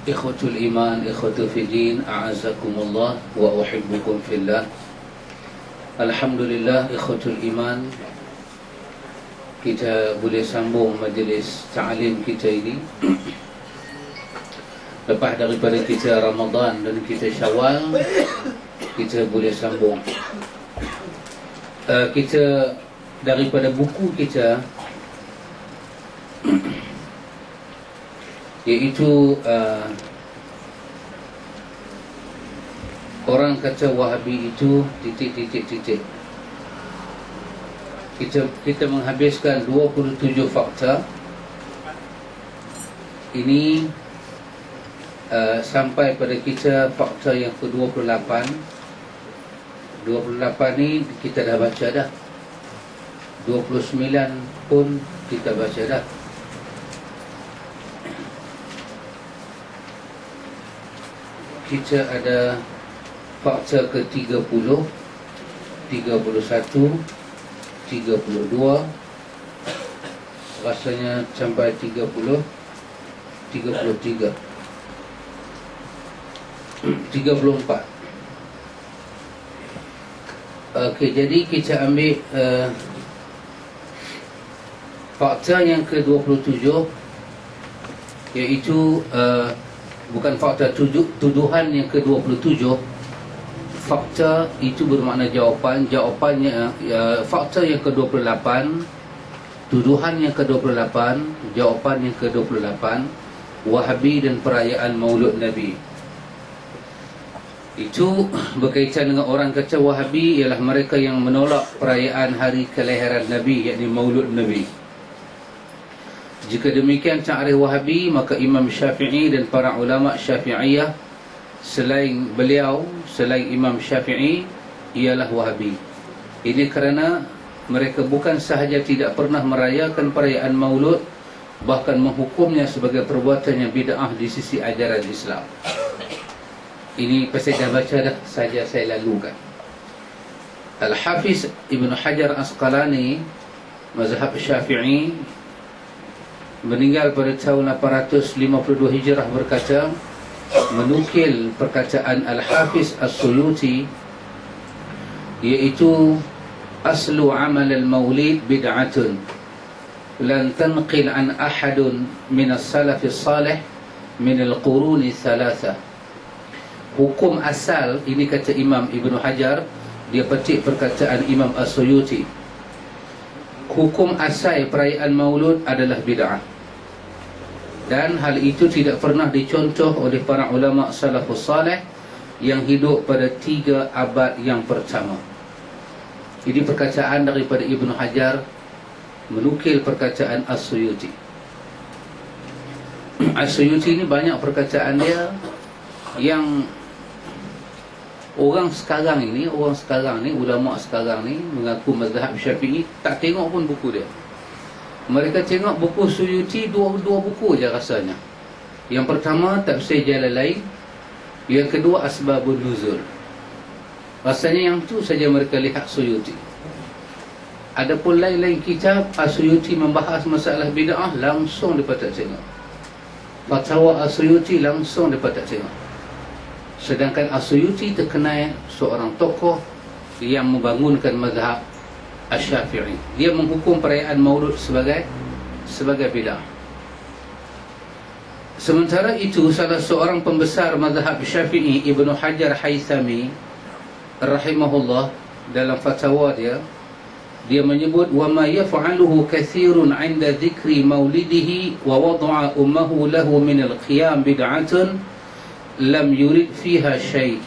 Ikhwatul iman, ikhwatul fiddin, a'azakumullah wa uhibbukum fillah. Alhamdulillah, ikhwatul iman, kita boleh sambung majlis ta'lim kita ini lepas daripada kita Ramadan dan kita Syawal. Kita boleh sambung kita daripada buku kita, iaitu orang kata Wahabi itu titik. Kita menghabiskan 27 fakta ini sampai pada kita fakta yang ke-28. 28 ni kita dah baca dah. 29 pun kita baca dah. Kita ada fakta ke-30, 31, 32, rasanya sampai 30, 33, 34. Okey, jadi kita ambil fakta yang ke-27, iaitu bukan fakta tuduhan yang ke-27. Fakta itu bermakna jawapannya fakta yang ke-28, tuduhan yang ke-28, jawapan yang ke-28, Wahabi dan perayaan Maulud Nabi. Itu berkaitan dengan orang kata Wahabi ialah mereka yang menolak perayaan hari kelahiran Nabi, yakni Maulud Nabi. Jika demikian ta'rif Wahabi, maka Imam Syafi'i dan para ulama Syafi'iyah selain beliau, selain Imam Syafi'i, ialah Wahabi. Ini kerana mereka bukan sahaja tidak pernah merayakan perayaan Maulud, bahkan menghukumnya sebagai perbuatan yang bid'ah di sisi ajaran Islam. Ini pasal dah baca dah, saja saya lalukan. Al-Hafiz Ibn Hajar Asqalani, mazhab Syafi'i, meninggal pada tahun 852 Hijrah, berkata, menukil perkataan Al-Hafiz As-Suyuti, iaitu aslu amal al-maulid bid'atun lan tanqil an ahadun min as-salaf as-salih min al-quruni thalatha. Hukum asal ini, kata Imam Ibn Hajar, dia petik perkataan Imam As-Suyuti, hukum asal perayaan Maulud adalah bid'ah, dan hal itu tidak pernah dicontoh oleh para ulama salafus salih yang hidup pada 3 abad yang pertama. Ini perkataan daripada Ibn Hajar menukil perkataan As-Suyuti. As-Suyuti ini banyak perkataan dia yang orang sekarang ni, ulama sekarang ni mengaku mazhab Syafi'i tak tengok pun buku dia. Mereka tengok buku Suyuti dua buku je rasanya. Yang pertama Tafsir Jalalain, yang kedua Asbabun Nuzul. Rasanya yang tu saja mereka lihat Suyuti. Adapun lain-lain kitab As-Suyuti membahas masalah bid'ah, langsung mereka tak tengok. Fatwa As-Suyuti langsung mereka tak tengok. Sedangkan As-Suyuti terkenal seorang tokoh yang membangunkan mazhab Asy-Syafi'i. Dia menghukum perayaan Maulud sebagai bid'ah. Sementara itu, salah seorang pembesar mazhab Syafi'i, Ibnu Hajar Haythami rahimahullah, dalam fatwa dia menyebut, wa ma yaf'aluhu katsirun 'inda dzikri maulidihi wa wada'a ummuhu lahu min al-qiyam bid'atun lam yurid fiha syai'.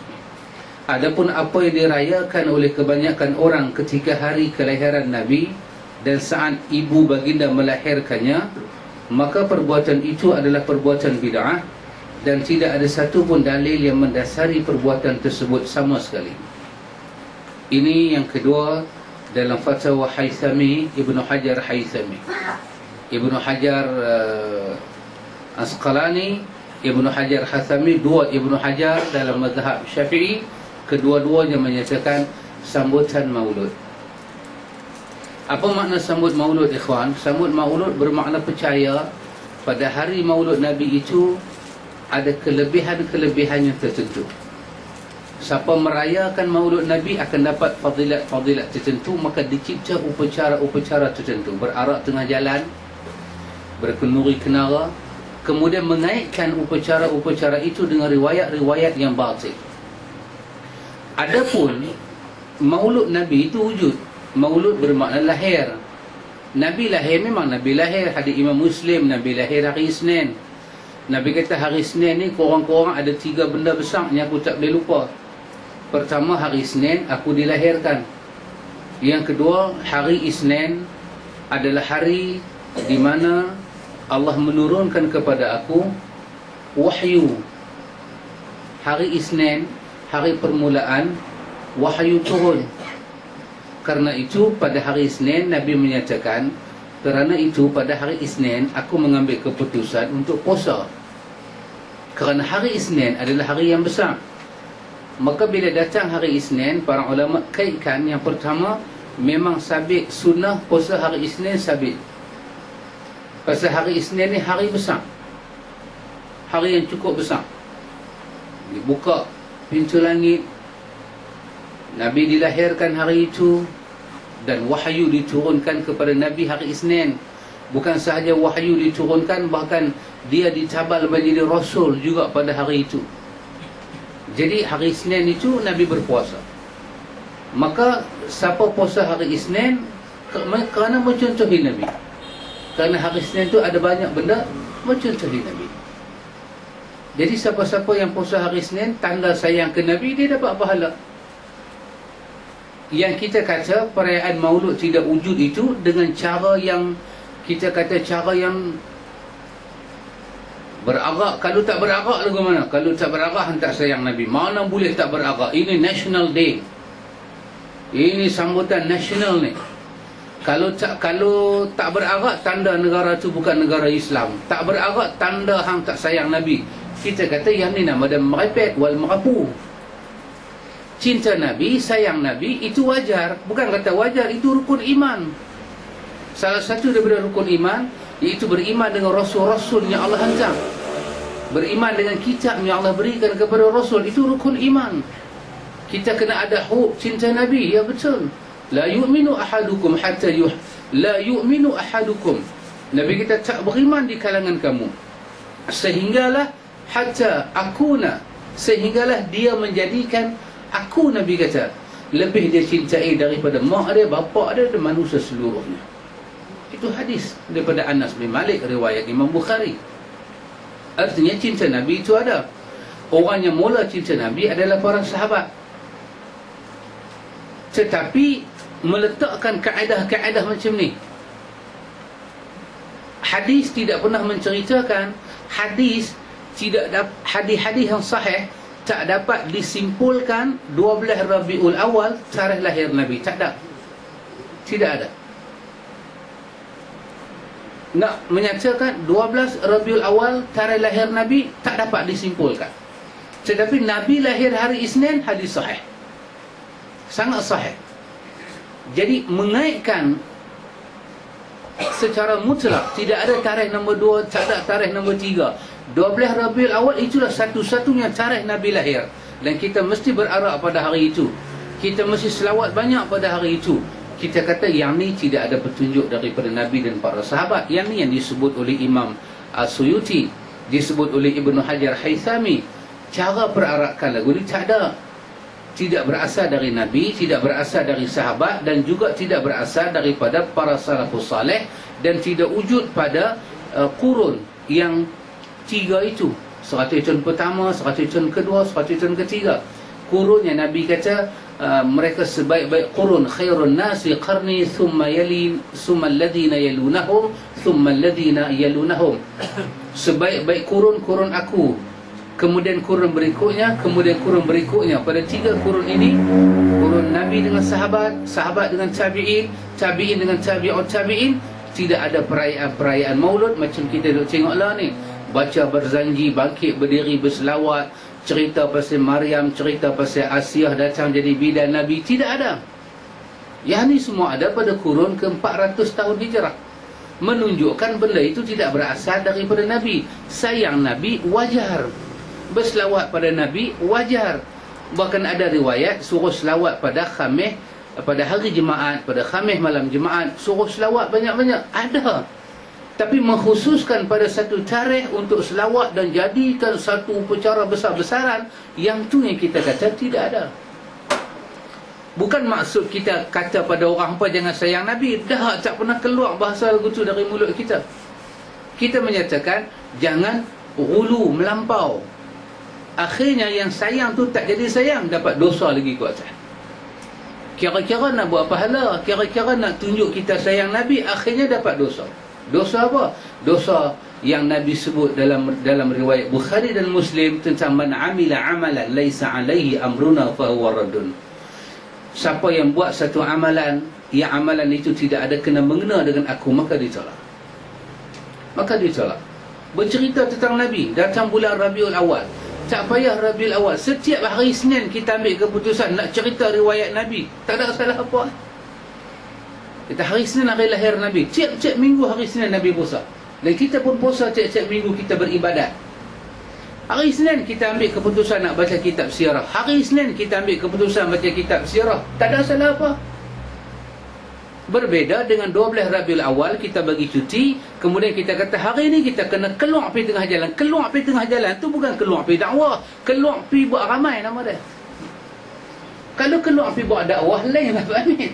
Adapun apa yang dirayakan oleh kebanyakan orang ketika hari kelahiran Nabi dan saat ibu baginda melahirkannya, maka perbuatan itu adalah perbuatan bid'ah dan tidak ada satu pun dalil yang mendasari perbuatan tersebut sama sekali. Ini yang kedua dalam fatwa Haythami, Ibnu Hajar Haythami. Ibnu Hajar Asqalani, Ibnu Hajar Haythami, dua Ibnu Hajar dalam mazhab Syafi'i, kedua-duanya menyatakan sambutan Maulud. Apa makna sambut Maulud, ikhwan? Sambut Maulud bermakna percaya pada hari Maulud Nabi itu ada kelebihan-kelebihan yang tertentu. Siapa merayakan maulud Nabi akan dapat fadilat-fadilat tertentu, maka dicipta upacara-upacara tertentu, berarak tengah jalan, berkenuri kenara, kemudian mengaitkan upacara-upacara itu dengan riwayat-riwayat yang batil. Adapun maulud Nabi itu wujud. Maulud bermakna lahir. Nabi lahir, memang Nabi lahir. Hadis Imam Muslim, Nabi lahir hari Isnin. Nabi kata hari Isnin ni korang-korang ada 3 benda besar yang aku tak boleh lupa. Pertama, hari Isnin aku dilahirkan. Yang kedua, hari Isnin adalah hari di mana Allah menurunkan kepada aku wahyu. Hari Isnin, hari permulaan wahyu turun. Karena itu pada hari Isnin Nabi menyatakan, kerana itu pada hari Isnin aku mengambil keputusan untuk puasa. Kerana hari Isnin adalah hari yang besar. Maka bila datang hari Isnin, para ulama kaitkan, yang pertama memang sabit sunnah puasa hari Isnin sabit. Pasal hari Isnin ni hari besar, hari yang cukup besar. Dibuka pintu langit, Nabi dilahirkan hari itu, dan wahyu diturunkan kepada Nabi hari Isnin. Bukan sahaja wahyu diturunkan, bahkan dia ditabal menjadi Rasul juga pada hari itu. Jadi hari Isnin itu Nabi berpuasa. Maka siapa puasa hari Isnin kerana mencontohi Nabi. Kerana hari Isnin itu ada banyak benda mencontohi Nabi. Jadi siapa-siapa yang puasa hari Isnin, tanda sayang ke Nabi, dia dapat pahala. Yang kita kata perayaan maulud tidak wujud itu dengan cara yang kita kata cara yang berarak. Kalau tak berarak lagu mana? Kalau tak berarak hentak sayang Nabi. Mana boleh tak berarak? Ini National Day. Ini sambutan nasional ni. Kalau tak berarak, tanda negara tu bukan negara Islam. Tak berarak, tanda hang tak sayang Nabi. Kita kata yang ni nama dia merepek wal merapu. Cinta Nabi, sayang Nabi, itu wajar. Bukan kata wajar, itu rukun iman. Salah satu daripada rukun iman, iaitu beriman dengan Rasul-Rasul yang Allah hantar, beriman dengan kitab yang Allah berikan kepada Rasul. Itu rukun iman. Kita kena ada hub cinta Nabi. Ya betul. La yu'minu ahadukum hatta la yu'minu ahadukum. Nabi kita tak beriman di kalangan kamu sehinggalah hatta akuna, sehinggalah dia menjadikan aku, Nabi kata, lebih dia cintai daripada mak dia, bapa dia, dan manusia seluruhnya. Itu hadis daripada Anas bin Malik, riwayat Imam Bukhari. Artinya cinta Nabi itu ada. Orang yang mula cinta Nabi adalah para sahabat. Tetapi meletakkan kaedah-kaedah macam ni, hadis tidak pernah menceritakan. Hadis hadis yang sahih tak dapat disimpulkan 12 Rabiul Awal tarikh lahir Nabi. Tak ada. Tidak ada. Nak menyatakan 12 Rabiul Awal tarikh lahir Nabi, tak dapat disimpulkan. Tetapi Nabi lahir hari Isnin, hadis sahih. Sangat sahih. Jadi mengaitkan secara mutlak, tidak ada tarikh nombor 2, tak ada tarikh nombor 3. 12 Rabiul Awal itulah satu-satunya tarikh Nabi lahir. Dan kita mesti berarak pada hari itu. Kita mesti selawat banyak pada hari itu. Kita kata yang ni tidak ada petunjuk daripada Nabi dan para sahabat. Yang ni yang disebut oleh Imam As-Suyuti, disebut oleh Ibnu Hajar Haythami. Cara perarakan lagu ni tak ada. Tidak berasal dari Nabi, tidak berasal dari sahabat, dan juga tidak berasal daripada para salafus saleh, dan tidak wujud pada kurun yang 3 itu. 100 tahun pertama, 100 tahun kedua, 100 tahun ketiga. Kurun yang Nabi kata mereka sebaik-baik kurun, khairun nasi qarni thumma alladhina yalunahum thumma alladhina yalunahum. Sebaik-baik kurun, kurun aku, kemudian kurun berikutnya, kemudian kurun berikutnya. Pada 3 kurun ini, kurun Nabi dengan sahabat, sahabat dengan tabi'in, tabi'in dengan tabi'ut tabi'in, tidak ada perayaan maulud macam kita duk tengok lah ni. Baca berzanji, bangkit berdiri berselawat, cerita pasal Maryam, cerita pasal Asiah datang jadi bidan Nabi. Tidak ada. Yang ni semua ada pada kurun ke-400 tahun hijrah. Menunjukkan benda itu tidak berasal daripada Nabi. Sayang Nabi wajar. berselawat pada Nabi wajar. Bahkan ada riwayat suruh selawat pada Khamis, pada hari Jumaat, pada Khamis malam Jumaat, suruh selawat banyak-banyak. Ada. Tapi mengkhususkan pada satu tarikh untuk selawat dan jadikan satu upacara besar-besaran, yang tu yang kita kata tidak ada. Bukan maksud kita kata pada orang apa jangan sayang Nabi. Dah tak pernah keluar bahasa lagu tu dari mulut kita. Kita menyatakan jangan ghulu, melampau. Akhirnya yang sayang tu tak jadi sayang, dapat dosa lagi ke atas. Kira-kira nak buat pahala, kira-kira nak tunjuk kita sayang Nabi, akhirnya dapat dosa. Dosa apa? Dosa yang Nabi sebut dalam riwayat Bukhari dan Muslim tentang man amila amalan laisa alaihi amruna fahuwa raddun. Siapa yang buat satu amalan, yang amalan itu tidak ada kena mengena dengan aku, maka ditolak. Maka ditolak. Bercerita tentang Nabi, datang bulan Rabiul Awal. Tak payah Rabiul Awal, setiap hari Senin kita ambil keputusan nak cerita riwayat Nabi. Tak ada salah apa. Kita hari Senin hari lahir Nabi, tiap-tiap minggu hari Senin Nabi puasa. Dan kita pun puasa tiap-tiap minggu, kita beribadat. Hari Senin kita ambil keputusan nak baca kitab sirah. Hari Senin kita ambil keputusan baca kitab sirah. Tak ada salah apa. Berbeza dengan 12 Rabiul Awal kita bagi cuti, kemudian kita kata hari ni kita kena keluar pergi tengah jalan. Keluar pergi tengah jalan tu bukan keluar pergi dakwah, keluar pergi buat ramai nama dia. Kalau keluar pergi buat dakwah lain lah Pak Amin.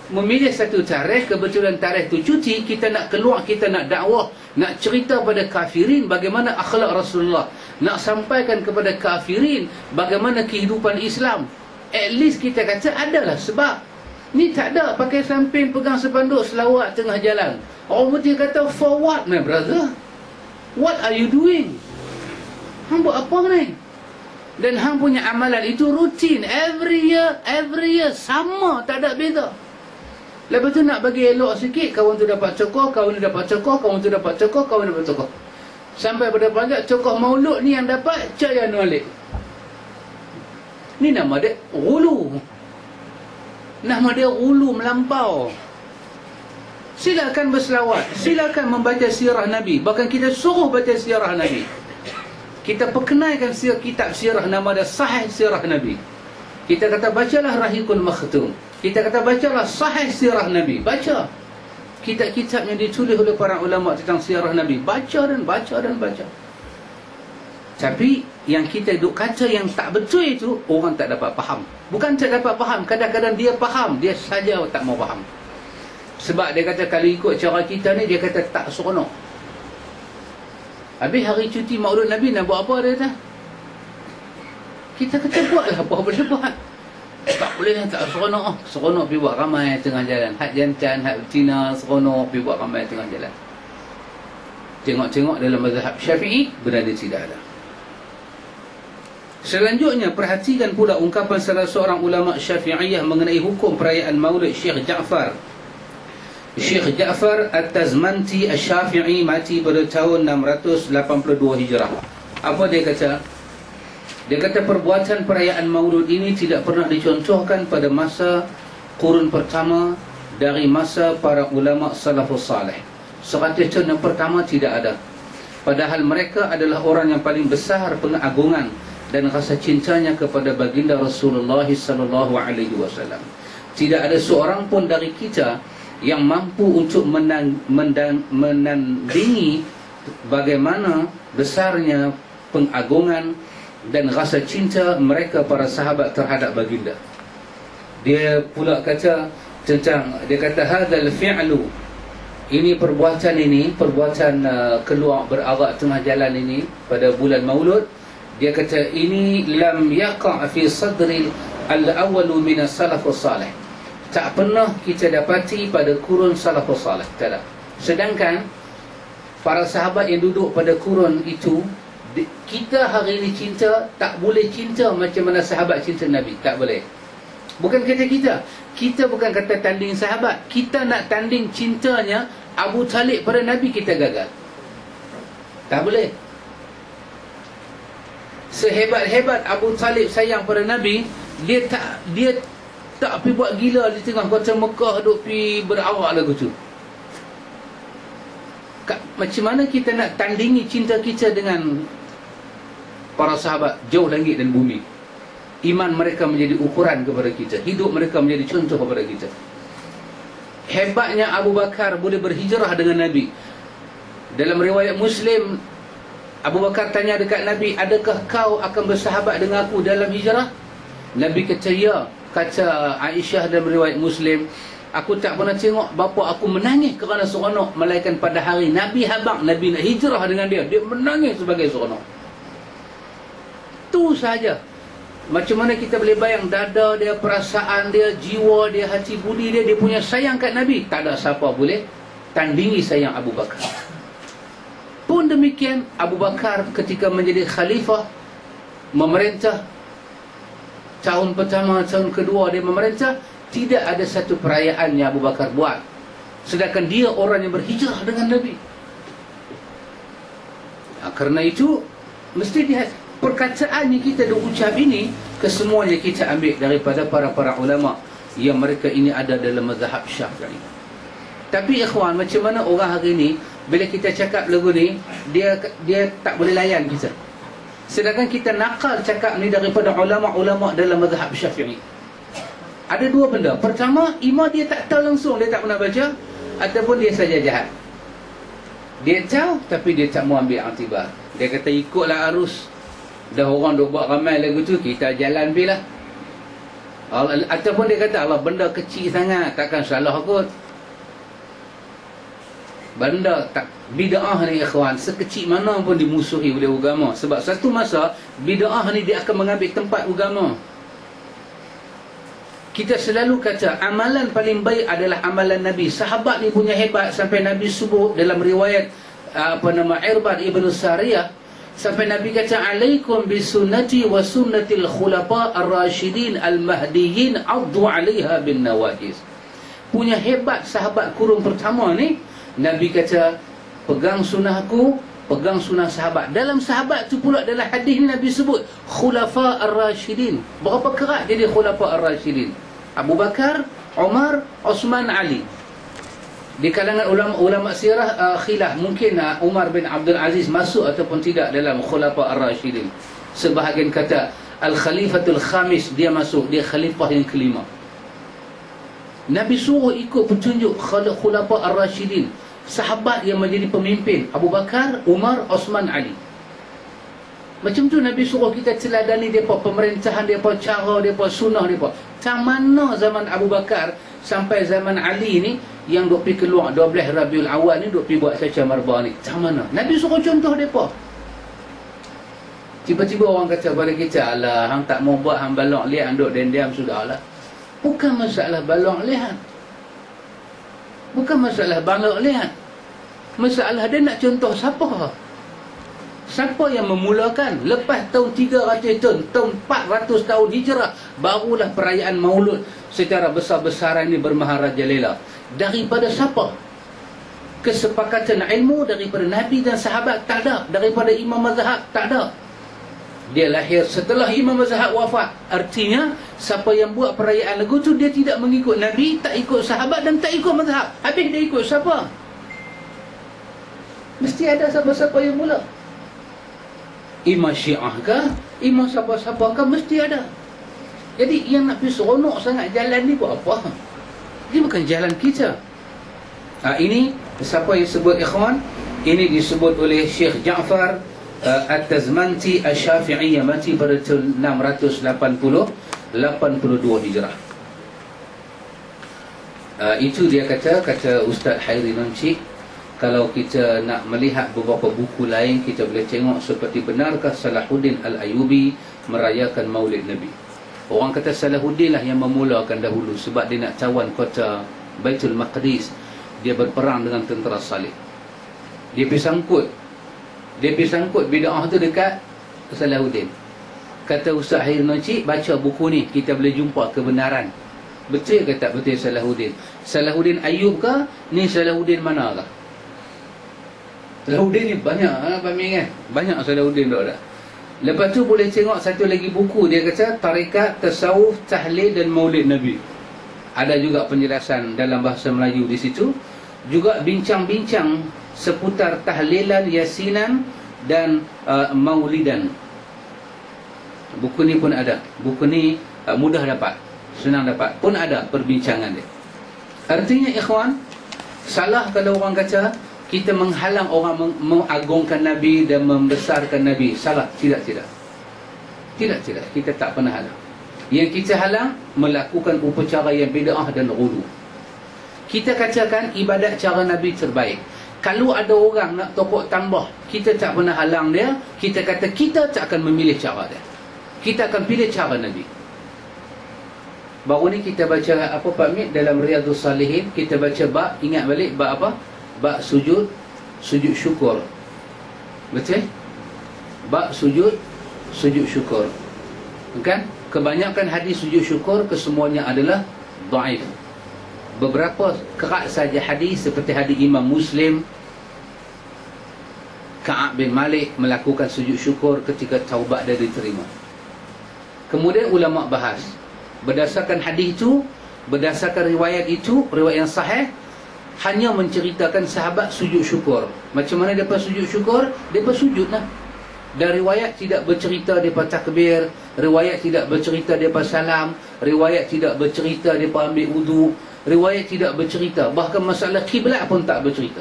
Memilih satu tarikh, kebetulan tarikh tu cuti, kita nak keluar, kita nak dakwah, nak cerita pada kafirin bagaimana akhlak Rasulullah, nak sampaikan kepada kafirin bagaimana kehidupan Islam. At least kita kata adalah sebab. Ni tak ada pakai samping, pegang sepanduk, selawat tengah jalan. Orang putih kata, for what my brother? What are you doing? Hang buat apa ni? Dan hang punya amalan itu rutin, every year sama, tak ada beza. Lepas tu nak bagi elok sikit, kawan tu dapat cokoh, kawan ni dapat cokoh, kawan tu dapat cokoh, kawan dapat cokoh. Sampai pada panjang cokoh maulud ni yang dapat caya nolek. Ni nama dia ghulu. Nama dia ghulu, melampau. Silakan berselawat, silakan membaca sirah Nabi. Bahkan kita suruh baca sirah Nabi. Kita perkenalkan kitab sirah, nama dia Sahih Sirah Nabi. Kita kata bacalah Rahikul Makhtum. Kita kata bacalah Sahih Sirah Nabi. Baca kitab-kitab yang ditulis oleh para ulama tentang sirah Nabi. Baca dan baca dan baca. Tapi yang kita duk kata yang tak betul itu, orang tak dapat faham. Bukan tak dapat faham, kadang-kadang dia faham, dia saja tak mau faham. Sebab dia kata kalau ikut cara kita ni, dia kata tak seronok. Habis hari cuti maulud Nabi nak buat apa dia kata? Kita kata buatlah apa boleh buat. Tak boleh, tak seronok. Seronok pergi buat ramai tengah jalan. Had jantan, had betina, seronok pergi buat ramai tengah jalan. Tengok-tengok dalam mazhab Syafi'i, berada tidak ada. Selanjutnya, perhatikan pula ungkapan salah seorang ulama Syafi'iyah mengenai hukum perayaan Maulid Syekh Ja'far. Syekh Ja'far At-Tazmanti Asy-Syafi'i mati pada tahun 682 Hijrah. Apa dia kata? Dia kata perbuatan perayaan Maulud ini tidak pernah dicontohkan pada masa kurun pertama dari masa para ulama salafus salih. 100 tahun yang pertama tidak ada. Padahal mereka adalah orang yang paling besar pengagungan dan rasa cintanya kepada baginda Rasulullah sallallahu alaihi wasallam. Tidak ada seorang pun dari kita yang mampu untuk menandingi bagaimana besarnya pengagungan dan rasa cinta mereka para sahabat terhadap baginda. Dia pula kata tentang, dia kata hadzal fi'lu, ini perbuatan keluar berarak tengah jalan ini pada bulan Maulud. Dia kata ini lam yaqa' fi sadri al-awwal min as-salafus salih. Tak pernah kita dapati pada kurun salafus salih. Tak ada. Sedangkan para sahabat yang duduk pada kurun itu, kita hari ini cinta, tak boleh cinta macam mana sahabat cinta Nabi. Tak boleh. Bukan kata kita bukan kata tanding sahabat. Kita nak tanding cintanya Abu Talib pada Nabi, kita gagal. Tak boleh. Sehebat-hebat Abu Talib sayang pada Nabi, dia tak pergi buat gila di tengah kota Mekah, duk pergi berawak lagu tu. Macam mana kita nak tandingi cinta kita dengan para sahabat jauh langit dan bumi. Iman mereka menjadi ukuran kepada kita, hidup mereka menjadi contoh kepada kita. Hebatnya Abu Bakar boleh berhijrah dengan Nabi. Dalam riwayat Muslim, Abu Bakar tanya dekat Nabi, adakah kau akan bersahabat dengan aku dalam hijrah? Nabi kata ya. Kata Aisyah dalam riwayat Muslim, aku tak pernah tengok bapa aku menangis kerana seronok, melainkan pada hari Nabi habaq Nabi nak hijrah dengan dia menangis sebagai seronok. Tu saja. Macam mana kita boleh bayang dada dia, perasaan dia, jiwa dia, hati budi dia, dia punya sayang kat Nabi. Tak ada siapa boleh tandingi sayang Abu Bakar. Pun demikian, Abu Bakar ketika menjadi khalifah, memerintah, tahun pertama, tahun kedua dia memerintah, tidak ada satu perayaan yang Abu Bakar buat. Sedangkan dia orang yang berhijrah dengan Nabi. Kerana itu, mesti dia, perkataan yang kita dah ucap ini, kesemuanya kita ambil daripada para ulama yang mereka ini ada dalam mazhab Syafi'i. Tapi ikhwan, macam mana orang hari ni bila kita cakap lagu ni, dia tak boleh layan kita. Sedangkan kita nakal cakap ni daripada ulama-ulama dalam mazhab Syafi'i. Ada dua benda. Pertama, imam dia tak tahu langsung, dia tak pernah baca, ataupun dia saja jahat. Dia tahu tapi dia tak mau ambil aktibar. Dia kata ikutlah arus. Dah orang duk buat ramai lagu tu, kita jalan bilah. Ataupun dia kata Allah, benda kecil sangat, takkan salah kot. Benda tak, bid'ah ni ikhwan, sekecil mana pun dimusuhi oleh agama. Sebab satu masa bid'ah ni dia akan mengambil tempat agama. Kita selalu kata amalan paling baik adalah amalan Nabi. Sahabat ni punya hebat sampai Nabi sebut dalam riwayat Irbad ibn Sariyah, sampai Nabi kata alaikum bisunnati wa sunnatil khulafa ar-rasyidin al-mahdiyyin addu 'alaiha bin nawajis. Punya hebat sahabat kurun pertama ni, Nabi kata pegang sunnahku, pegang sunnah sahabat. Dalam sahabat tu pula dalam hadis ni Nabi sebut khulafa ar-rasyidin. Berapa kerat jadi khulafa ar-rasyidin? Abu Bakar, Umar, Osman, Ali. Di kalangan ulama sirah khilaf, mungkin Umar bin Abdul Aziz masuk ataupun tidak dalam khulafa ar-rasyidin. Sebahagian kata al-khalifatul khamis, dia masuk, dia khalifah yang kelima. Nabi suruh ikut petunjuk khulafa ar-rasyidin, sahabat yang menjadi pemimpin, Abu Bakar, Umar, Osman, Ali. Macam tu Nabi suruh kita teladani depa, pemerintahan depa, cara depa, sunnah depa. Macam mana zaman Abu Bakar sampai zaman Ali ni yang duk pergi keluar 12 Rabiul Awal ni, duk pergi buat saja marbah ni. Macam mana? Nabi suruh contoh depa. Tiba-tiba orang kata pada kita, alah, hang tak mau buat, hang balok lihat, hang duk diam-diam, sudahlah. Bukan masalah balok lihat. Bukan masalah balok lihat. Masalah dia nak contoh siapa? Siapa yang memulakan? Lepas tahun 300 tahun, tahun 400 tahun hijrah, barulah perayaan maulud secara besar-besaran ini bermaharajalela. Daripada siapa? Kesepakatan ilmu daripada Nabi dan sahabat? Tak ada. Daripada imam mazhab? Tak ada. Dia lahir setelah imam mazhab wafat. Artinya, siapa yang buat perayaan lagu tu, dia tidak mengikut Nabi, tak ikut sahabat dan tak ikut mazhab. Habis dia ikut siapa? Mesti ada siapa-siapa yang mula. Imam Syiah kah? Imam siapa-siapa kah? Mesti ada. Jadi yang nak pergi seronok sangat jalan ni buat apa? Dia bukan jalan kita. Ini siapa yang sebut ikhwan? Ini disebut oleh Syekh Ja'far At-Tazmanti Asy-Syafi'i yang mati pada tahun 682 Hijrah. Itu dia kata Ustaz Hairi Nonci, kalau kita nak melihat beberapa buku lain, kita boleh tengok seperti benarkah Salahuddin Al-Ayyubi merayakan Maulid Nabi. Orang kata Salahuddin lah yang memulakan dahulu, sebab dia nak tawan kota Baitul Maqdis. Dia berperang dengan tentera Salib. Dia pergi sangkut bid'ah tu dekat Salahuddin. Kata Ustaz Hairi Nonci, baca buku ni, kita boleh jumpa kebenaran. Betul ke tak betul Salahuddin? Salahuddin Ayyub ke? Ni Salahuddin mana ke? Salahuddin ni banyak kan? Banyak Salahuddin tak ada. Lepas tu boleh tengok satu lagi buku, dia kata Tarikat, Tasawuf, Tahlil dan Maulid Nabi. Ada juga penjelasan dalam bahasa Melayu di situ. Juga bincang-bincang seputar tahlilan, yasinan dan maulidan. Buku ni pun ada. Buku ni mudah dapat, senang dapat, pun ada perbincangan dia. Artinya ikhwan, salah kalau orang kata kita menghalang orang mengagungkan Nabi dan membesarkan Nabi. Salah. Tidak. Kita tak pernah halang. Yang kita halang melakukan upacara yang bid'ah dan ghudu. Kita katakan ibadat cara Nabi terbaik. Kalau ada orang nak tokok tambah, kita tak pernah halang dia. Kita kata kita tak akan memilih cara dia. Kita akan pilih cara Nabi. Baru ni kita baca apa Pak Mit dalam Riyadhus Salihin, kita baca bab, ingat balik bab apa? Bab sujud syukur. Betul? Bab sujud syukur. Kan? Kebanyakan hadis sujud syukur kesemuanya adalah dhaif. Beberapa kerat saja hadis seperti hadis Imam Muslim, Ka'ab bin Malik melakukan sujud syukur ketika taubat dia diterima. Kemudian ulama bahas berdasarkan hadis itu, berdasarkan riwayat itu, riwayat yang sahih, hanya menceritakan sahabat sujud syukur. Macam mana mereka sujud syukur? Mereka sujud lah. Dan riwayat tidak bercerita mereka takbir, riwayat tidak bercerita mereka salam, riwayat tidak bercerita mereka ambil wudu, riwayat tidak bercerita, bahkan masalah kiblat pun tak bercerita.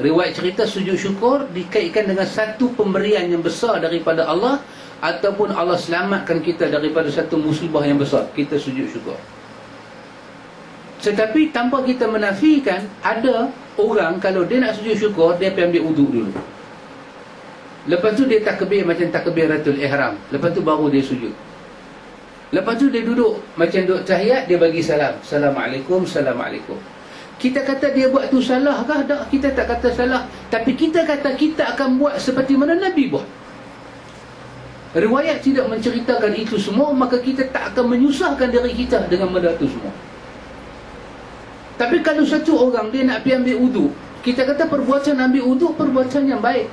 Riwayat cerita sujud syukur dikaitkan dengan satu pemberian yang besar daripada Allah, ataupun Allah selamatkan kita daripada satu musibah yang besar, kita sujud syukur. Tetapi tanpa kita menafikan, ada orang kalau dia nak sujud syukur, dia pergi ambil wuduk dulu. Lepas tu dia takbir macam takbiratul ihram. Lepas tu baru dia sujud. Lepas tu dia duduk macam duduk tahiyat, dia bagi salam. Assalamualaikum, Assalamualaikum. Kita kata dia buat tu salah kah? Tak, kita tak kata salah. Tapi kita kata kita akan buat seperti mana Nabi buat. Riwayat tidak menceritakan itu semua, maka kita tak akan menyusahkan diri kita dengan benda itu semua. Tapi kalau satu orang dia nak pergi ambil wuduk, kita kata perbuatan ambil wuduk perbuatan yang baik.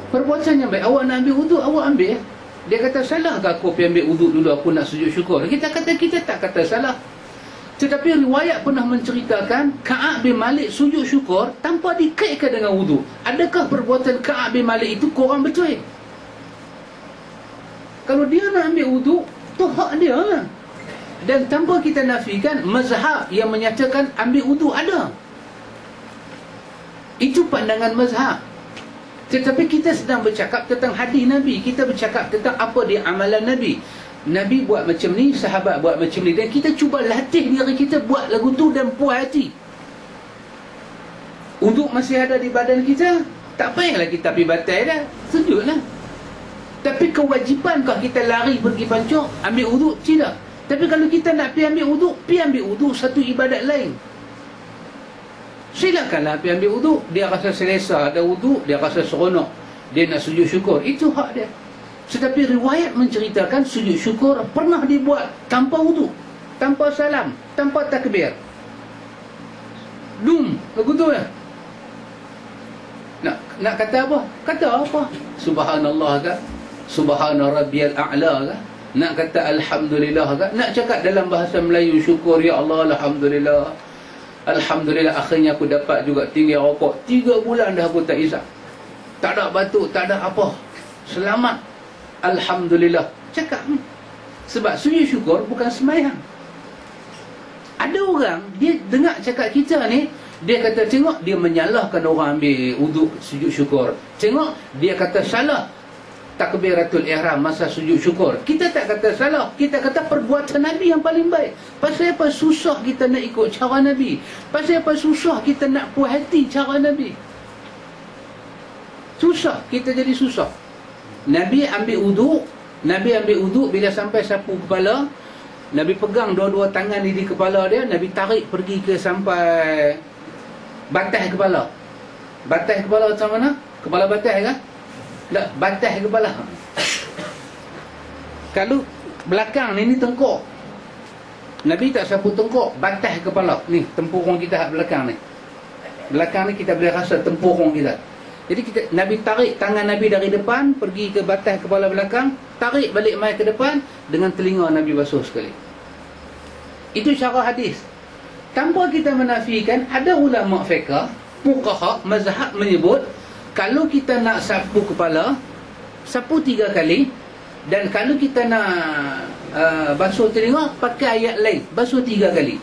Perbuatan yang baik. Awak nak ambil wuduk, awak ambil. Dia kata salah ke aku pergi ambil wuduk dulu, aku nak sujud syukur? Kita kata kita tak kata salah. Tetapi riwayat pernah menceritakan Ka'ab bin Malik sujud syukur tanpa dikaitkan dengan wuduk. Adakah perbuatan Ka'ab bin Malik itu kurang betul? Kalau dia nak ambil wuduk, tu hak dia lah. Dan tanpa kita nafikan, mazhab yang menyatakan ambil wuduk ada. Itu pandangan mazhab. Tetapi kita sedang bercakap tentang hadis Nabi. Kita bercakap tentang apa dia amalan Nabi. Nabi buat macam ni, sahabat buat macam ni. Dan kita cuba latih diri kita buat lagu tu dan puas hati. Wuduk masih ada di badan kita, tak payahlah kita pergi batai dah, sujudlah. Tapi kewajipankah kita lari pergi pancung ambil wuduk? Tidak. Tapi kalau kita nak pergi ambil wuduk, pergi ambil wuduk satu ibadat lain. Silakanlah pergi ambil wuduk. Dia rasa selesa ada wuduk, dia rasa seronok, dia nak sujud syukur, itu hak dia. Tetapi riwayat menceritakan sujud syukur pernah dibuat tanpa wuduk, tanpa salam, tanpa takbir. Lagu tu ya. Nak kata apa? Kata apa? Subhanallah ke? Subhana rabbiyal a'la ke? Nak kata alhamdulillah ke? Nak cakap dalam bahasa Melayu syukur, ya Allah, alhamdulillah. Alhamdulillah akhirnya aku dapat juga tinggi rokok. 3 bulan dah aku tak isap. Tak ada batuk, tak ada apa. Selamat. Alhamdulillah. Cakap. Sebab sujud syukur bukan sembahyang. Ada orang, dia dengar cakap kita ni, dia kata tengok dia menyalahkan orang ambil wuduk sujud syukur. Tengok dia kata salah takbiratul ihram masa sujud syukur. Kita tak kata salah, kita kata perbuatan Nabi yang paling baik. Pasal apa susah kita nak ikut cara Nabi? Pasal apa susah kita nak puas hati cara Nabi? Susah, kita jadi susah. Nabi ambil wuduk bila sampai sapu kepala, Nabi pegang dua-dua tangan di kepala dia, Nabi tarik pergi ke sampai batas kepala. Batas kepala macam mana? Kepala batas kan? Tak, batas kepala. Kalau belakang ni tengkok, Nabi tak sapu tengkok, batas kepala. Ni tempurung kita hak belakang ni. Belakang ni kita boleh rasa tempurung kita. Jadi Nabi tarik tangan Nabi dari depan pergi ke batas kepala belakang, tarik balik mai ke depan, dengan telinga Nabi basuh sekali. Itu cara hadis. Tanpa kita menafikan, ada ulama fiqh, fuqaha, mazhab menyebut kalau kita nak sapu kepala, sapu 3 kali. Dan kalau kita nak basuh telinga, pakai ayat lain, basuh 3 kali.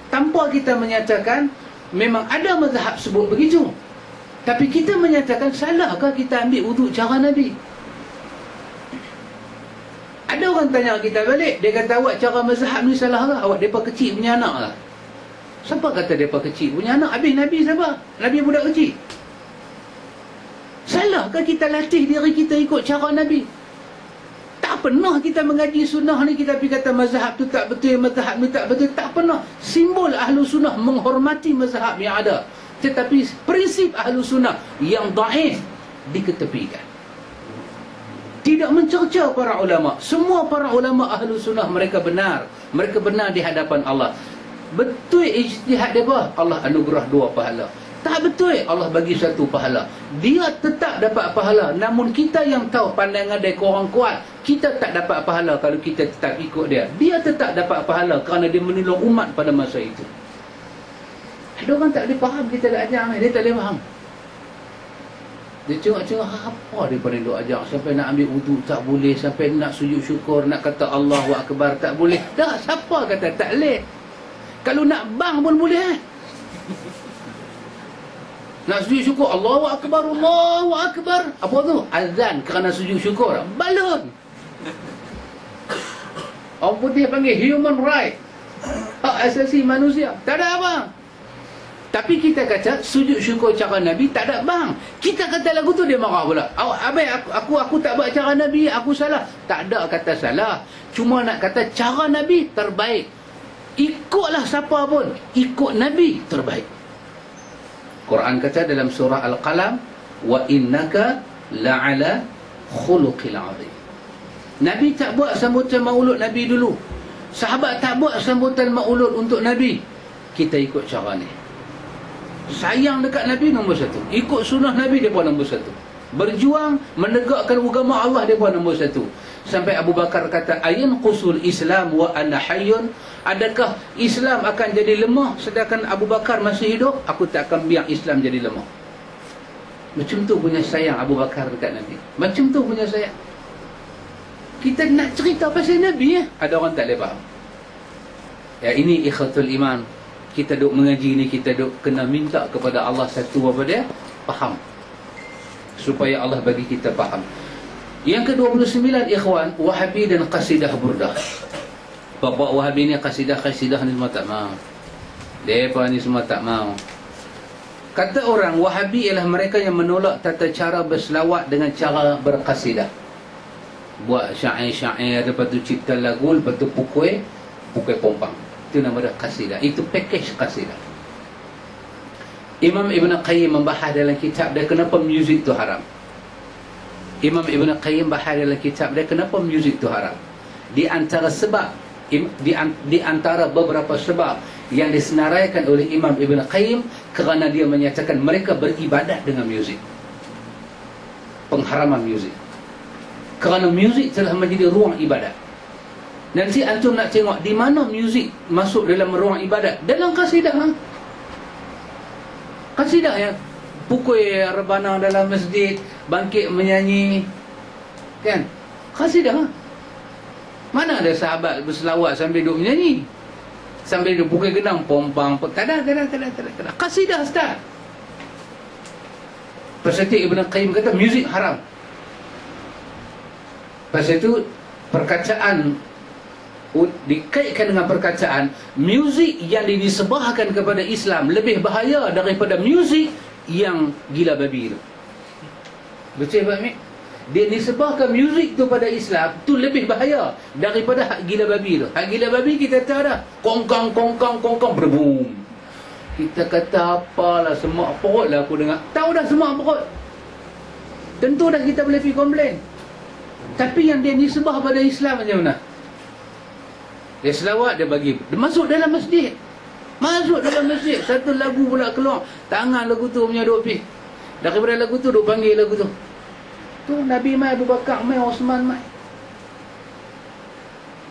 Tanpa kita menyatakan memang ada mazhab sebut begitu, tapi kita menyatakan salahkah kita ambil wuduk cara Nabi? Ada orang tanya kita balik, dia kata awak cara mazhab ni salah ke? Awak depa kecil punya anak lah. Siapa kata depa kecil punya anak? Habis Nabi siapa? Nabi budak kecil. Salahkah kita latih diri kita ikut cara Nabi? Tak pernah kita mengaji sunnah ni kita pergi kata mazhab tu tak betul, mazhab ni tak betul. Tak pernah. Simbol ahlu sunnah menghormati mazhab yang ada, tetapi prinsip ahlu sunnah yang daif diketepikan. Tidak mencerca para ulama. Semua para ulama ahlu sunnah mereka benar. Mereka benar di hadapan Allah. Betul ijtihad mereka, Allah anugerah 2 pahala. Tak betul, Allah bagi 1 pahala. Dia tetap dapat pahala. Namun kita yang tahu pandangan dia kurang kuat, kita tak dapat pahala kalau kita tetap ikut dia. Dia tetap dapat pahala kerana dia menolong umat pada masa itu. Ada orang tak boleh faham kita dah ajar, dia tak boleh faham. Dia cengok-cengok apa daripada duk ajar. Sampai nak ambil wuduk tak boleh, sampai nak sujud syukur, nak kata Allahu Akbar tak boleh. Dah, siapa kata tak boleh? Kalau nak bang pun boleh. Nak sujud syukur, Allahu Akbar, Allahu Akbar. Apa tu? Azan kerana sujud syukur. Balon. Orang putih panggil human right, hak asasi manusia. Tak ada apa. Tapi kita kata sujud syukur cara Nabi tak ada bang. Kita kata lagu tu dia marah pula. Aku tak buat cara Nabi, aku salah. Tak ada kata salah. Cuma nak kata cara Nabi terbaik. Ikutlah siapa pun, ikut Nabi terbaik. Quran kata dalam surah Al-Qalam, wa innaka la'ala khuluqil azim. Nabi tak buat sambutan maulud Nabi dulu. Sahabat tak buat sambutan maulud untuk Nabi. Kita ikut cara ni. Sayang dekat Nabi nombor 1. Ikut sunnah Nabi dia pun nombor 1. Berjuang menegakkan agama Allah dia pun nombor 1. Sampai Abu Bakar kata, ayin qusul Islam wa ana hayyun. Adakah Islam akan jadi lemah sedangkan Abu Bakar masih hidup? Aku tak akan biar Islam jadi lemah. Macam tu punya sayang Abu Bakar dekat Nabi. Macam tu punya sayang. Kita nak cerita pasal Nabi ya? Ada orang tak boleh faham. Ya, ini ikhatul iman. Kita duk mengaji ni, kita duk kena minta kepada Allah satu apa dia? Faham. Supaya Allah bagi kita faham. Yang ke-29 ikhwan, Wahabi dan Qasidah Burdah. Bapak Wahabi ni Qasidah ni semua tak mau. Mereka ni semua tak mau. Kata orang Wahabi ialah mereka yang menolak tata cara berselawat dengan cara berqasidah. Buat syair-syair, lepas tu cipta lagu, lepas tu pukul pompang. Itu nama dia qasidah. Itu package qasidah. Imam Ibn Qayyim membahas dalam kitab dia kenapa muzik tu haram. Imam Ibn Qayyim bahas dalam kitab dia kenapa muzik tu haram. Di antara sebab, di antara beberapa sebab yang disenaraikan oleh Imam Ibn Qayyim, kerana dia menyatakan mereka beribadat dengan muzik. Pengharaman muzik. Kerana muzik telah menjadi ruang ibadat. Nanti antum nak tengok di mana muzik masuk dalam ruang ibadat. Dalam qasidah. Qasidah ya. Pukul rebana dalam masjid, bangkit menyanyi. Kan? Qasidah. Mana ada sahabat berselawat sambil duduk menyanyi, sambil duduk pukul genang pompang. Tak ada. Qasidah start. Pasal itu Ibn Qayyim kata muzik haram. Pasal itu perkataan dikaitkan dengan perkataan muzik yang dinisbahkan kepada Islam lebih bahaya daripada muzik yang gila babi itu. Betul Pak Mik? Dia nisbahkan muzik tu pada Islam tu lebih bahaya daripada hak gila babi tu. Hak gila babi kita tahu dah, kongkang berbum. Kita kata apalah, semak perut lah aku dengar. Tahu dah semak perut. Tentu dah kita boleh pergi komplain. Tapi yang dia nisbah pada Islam macam mana? Dia selawat, dia bagi, dia masuk dalam masjid. Satu lagu pula keluar, tangan lagu tu punya duk pergi. Daripada lagu tu duk panggil lagu tu. Tu Nabi mai, Abu Bakar mai, Osman mai.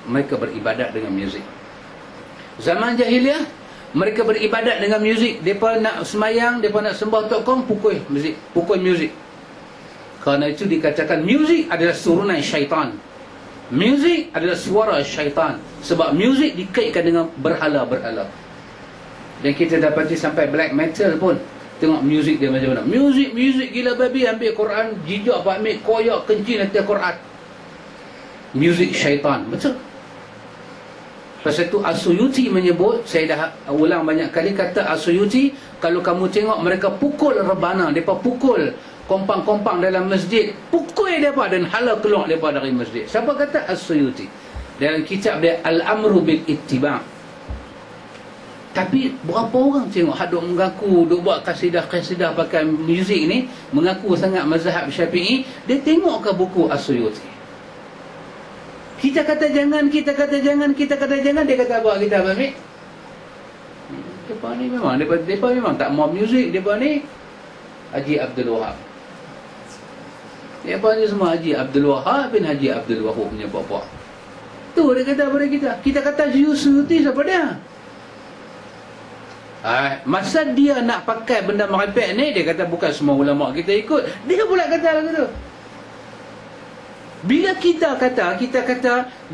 Mereka beribadat dengan muzik. Zaman jahiliah mereka beribadat dengan muzik. Mereka nak semayang, mereka nak sembah Tok Kong, pukul muzik. Kerana itu dikatakan muzik adalah turunan syaitan. Muzik adalah suara syaitan. Sebab muzik dikaitkan dengan berhala-berhala. Dan kita dapati sampai black metal pun tengok muzik dia macam mana. Muzik gila babi, ambil Quran, jijak pak ambil, koyak, kencing atas Quran. Muzik syaitan. Betul. Pasal itu As-Suyuti menyebut, saya dah ulang banyak kali kata As-Suyuti, kalau kamu tengok mereka pukul rebana, mereka pukul kompang-kompang dalam masjid, pukul mereka dan hala keluar mereka dari masjid. Siapa kata? As-Suyuti. Dalam kitab dia Al-Amru bil Ittiba'. Tapi berapa orang tengok haduk mengaku duk buat kasidah-kasidah pakai muzik ni, mengaku sangat mazhab Syafi'i, dia tengok ke buku As-Suyuti. Kita kata jangan, dia kata apa? Kita ambil. Depa ni memang, depa memang tak mau muzik. Depa ni Haji Abdul Wahab. Depa ni semua Haji Abdul Wahab bin Haji Abdul Wahab punya bapa. Tu dia kata pada kita. Kita kata Suyuti siapa dia? Masa dia nak pakai benda merepek ni, dia kata bukan semua ulama kita ikut. Dia pula kata lagu tu. Bila kita kata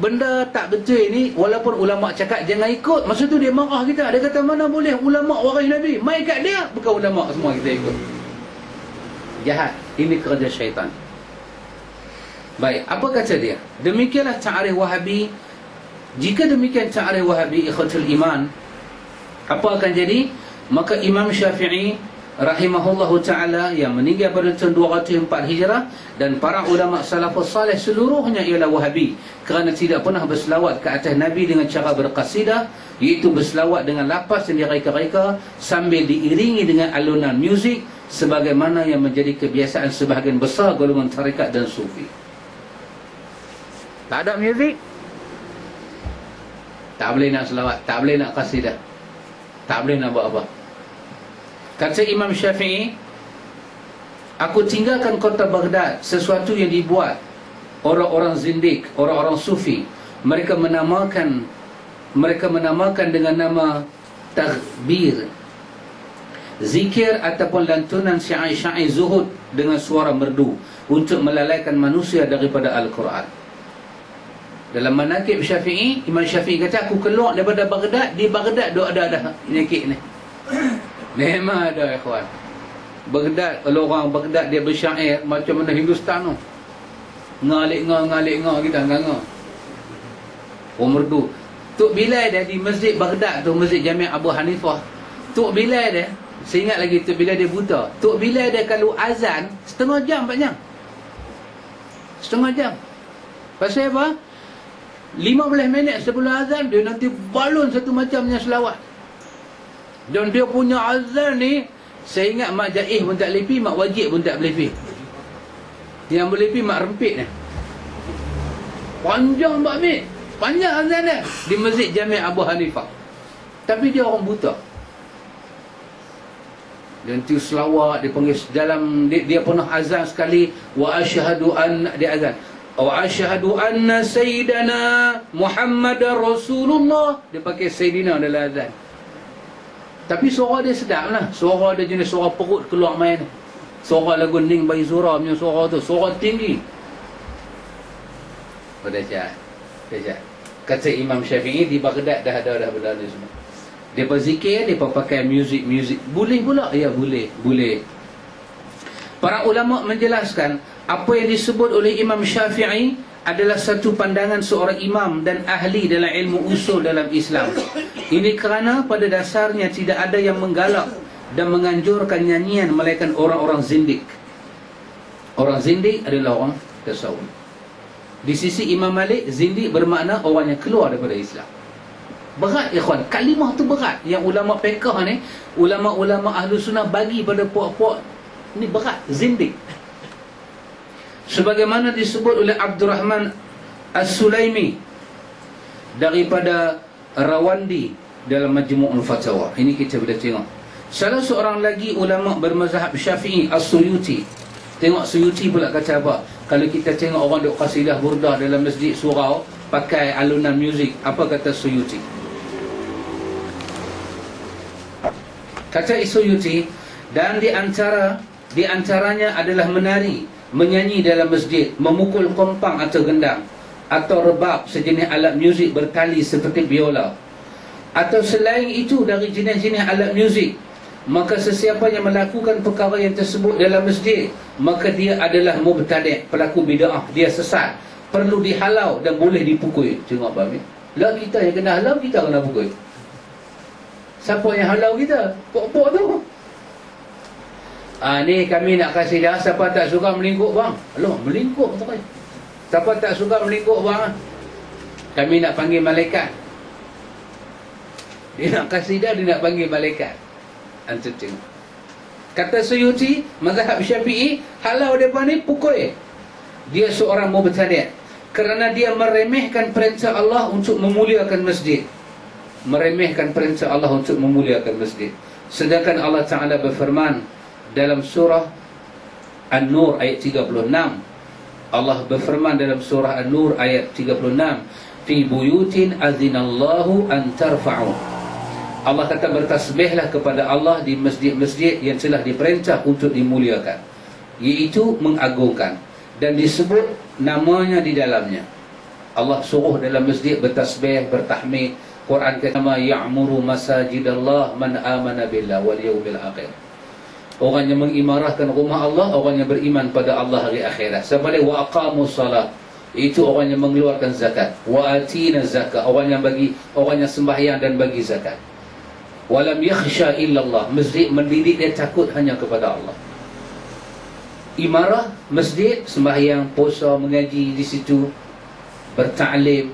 benda tak betul ni, walaupun ulama cakap jangan ikut, masa tu dia marah kita. Dia kata mana boleh ulama waris Nabi, mai kat dia, bukan ulama semua kita ikut. Jahat. Ini kerja syaitan. Baik, apa kata dia? Demikianlah ta'arif Wahabi. Jika demikian ta'arif Wahabi ikhwatul iman, apa akan jadi? Maka Imam Syafi'i rahimahullahu ta'ala yang meninggal pada tahun 204 Hijrah, dan para ulama salafus salih seluruhnya ialah Wahabi, kerana tidak pernah berselawat ke atas Nabi dengan cara berqasidah, iaitu berselawat dengan lapas yang direka-reka sambil diiringi dengan alunan muzik, sebagaimana yang menjadi kebiasaan sebahagian besar golongan tarekat dan sufi. Tak ada muzik, tak boleh nak selawat, tak boleh nak qasidah, tak boleh nak buat apa. Kata Imam Syafi'i, aku tinggalkan kota Baghdad, sesuatu yang dibuat orang-orang zindik, orang-orang sufi. Mereka menamakan dengan nama taghbir, zikir ataupun lantunan syair-syair zuhud dengan suara merdu untuk melalaikan manusia daripada Al-Quran. Dalam manaqib Syafi'i, Imam Syafi'i kata, aku keluar daripada Baghdad. Di Baghdad ada penyakit ni. Memang ada, ikhwan. Baghdad, kalau orang Baghdad dia bersyair macam mana Hindustan tu, ngalik kita nganga. Oh merdu. Tok Bilal dia di masjid Baghdad tu, masjid Jami' Abu Hanifah. Tok Bilal dia, saya ingat lagi Tok Bilal dia buta. Tok Bilal dia kalau azan setengah jam, 4 jam. Setengah jam. Pasal apa? 15 minit sebelum azan dia nanti balun satu macamnya selawat. Dan dia punya azan ni, saya ingat Mak Jaih pun tak lepi, Mak Wajib pun tak lepi. Yang boleh lepi Mak Rempit ni. Panjang Mak Mit, panjang azan dia di masjid Jami' Abu Hanifah. Tapi dia orang buta. Dan tu selawat, dia panggil dalam dia pernah azan sekali, wa asyhadu an, dia azan, wa asyhadu anna sayyidana Muhammadar Rasulullah. Dia pakai sayyidina dalam azan. Tapi suara dia sedap lah. Suara dia jenis suara perut keluar main. Suara lagu Ning Bayi Zura punya suara tu, suara tinggi. Dahsyat. Kata Imam Syafi'i, di Baghdad dah ada benda ni semua. Dia berzikir, dia pakai muzik. Boleh pula? Ya boleh. Para ulama menjelaskan, apa yang disebut oleh Imam Syafi'i adalah satu pandangan seorang imam dan ahli dalam ilmu usul dalam Islam. Ini kerana pada dasarnya tidak ada yang menggalak dan menganjurkan nyanyian melainkan orang-orang zindik. Orang zindik adalah orang tasawuf. Di sisi Imam Malik, zindik bermakna orang yang keluar daripada Islam. Berat ikhwan, kalimah tu berat. Yang ulama fiqh ni, ulama-ulama ahlu sunnah bagi pada puak-puak ni berat, zindik. Sebagaimana disebut oleh Abdurrahman As-Sulaimi daripada Rawandi dalam Majmu'ul Fatawa. Ini kita boleh tengok. Salah seorang lagi ulama bermazhab Syafi'i, As-Suyuti. Tengok Suyuti pula kata apa. Kalau kita tengok orang duk qasidah burdah dalam masjid surau pakai alunan muzik, apa kata Suyuti? Kata Suyuti, dan di antaranya adalah menari, menyanyi dalam masjid, memukul kompang atau gendang, atau rebab sejenis alat muzik bertali seperti biola, atau selain itu dari jenis-jenis alat muzik, maka sesiapa yang melakukan perkara yang tersebut dalam masjid, maka dia adalah mubtadi', pelaku bid'ah, dia sesat, perlu dihalau dan boleh dipukul. Tengok babi. Lah kita yang kena halau, kita kena pukul. Siapa yang halau kita? Pok-pok tu. Ni kami nak kasih dah. Siapa tak suka melingkuk bang? Alah, melingkuk tu kan. Siapa tak suka melingkuk bang? Kami nak panggil malaikat. Dia nak kasih dah, dia nak panggil malaikat. Antum tengok. Kata Suyuti, mazhab Syafi'i, halau depan ni pukul. Dia seorang mubtadi', kerana dia meremehkan perintah Allah untuk memuliakan masjid. Meremehkan perintah Allah untuk memuliakan masjid. Sedangkan Allah Ta'ala berfirman dalam surah An-Nur ayat 36. Allah berfirman dalam surah An-Nur ayat 36, fi buyutin azinallahu an tarfa'u. Allah kata bertasbihlah kepada Allah di masjid-masjid yang telah diperintah untuk dimuliakan, iaitu mengagungkan, dan disebut namanya di dalamnya. Allah suruh dalam masjid bertasbih, bertahmid. Quran kata ma ya'muru masajidallah man amana billah wal yawmil akhir. Orang yang mengimarahkan rumah Allah, orang yang beriman pada Allah hari akhirat. Sebalik wa aqamus salat, itu orang yang mengeluarkan zakat. Wa atina zakat, orang yang sembahyang dan bagi zakat. Walam yakhsha illallah, masjid mendidik dia takut hanya kepada Allah. Imarah masjid, sembahyang, puasa, mengaji di situ, bertaklim,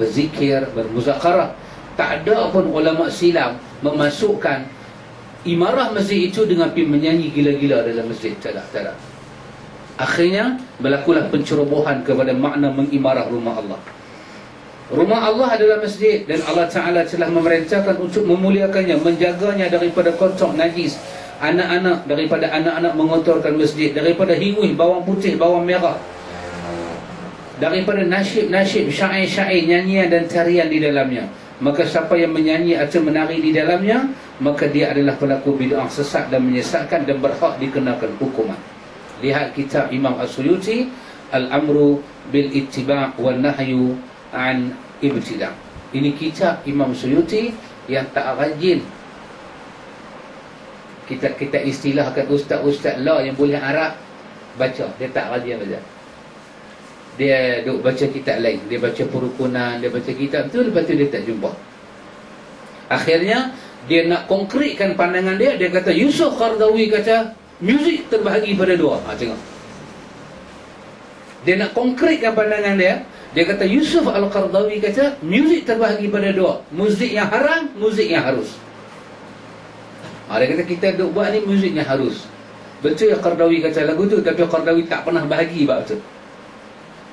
berzikir, bermuzakarah. Tak ada pun ulama silam memasukkan imarah masjid itu dengan pergi menyanyi gila-gila dalam masjid. Tak. Akhirnya berlakulah pencerobohan kepada makna mengimarah rumah Allah. Rumah Allah adalah masjid, dan Allah Ta'ala telah memerintahkan untuk memuliakannya, menjaganya daripada kotor najis anak-anak, daripada anak-anak mengotorkan masjid, daripada hinguih, bawang putih, bawang merah, daripada nasyid-nasyid, syair-syair, nyanyian dan tarian di dalamnya. Maka siapa yang menyanyi atau menari di dalamnya, maka dia adalah pelaku bid'ah, sesat dan menyesatkan, dan berhak dikenakan hukuman. Lihat kitab Imam As-Suyuti, Al-Amru bil Ittiba' wal Nahyu an Ibtida'. Ini kitab Imam Suyuti yang tak rajin. Kita istilahkan ustaz-ustaz lah yang boleh Arab baca, dia tak rajin baca. Dia duk baca kitab lain, dia baca perukunan, dia baca kitab tu, lepas tu dia tak jumpa. Akhirnya dia nak konkretkan pandangan dia. Dia kata Yusuf Qaradawi kata muzik terbahagi pada dua. Tengok, dia nak konkretkan pandangan dia. Dia kata Yusuf Al-Qaradawi kata muzik terbahagi pada dua, muzik yang haram, muzik yang harus. Dia kata kita duk buat ni muzik yang harus. Betul yang Qaradawi kata lagu tu, tapi Qaradawi tak pernah bahagi bab tu.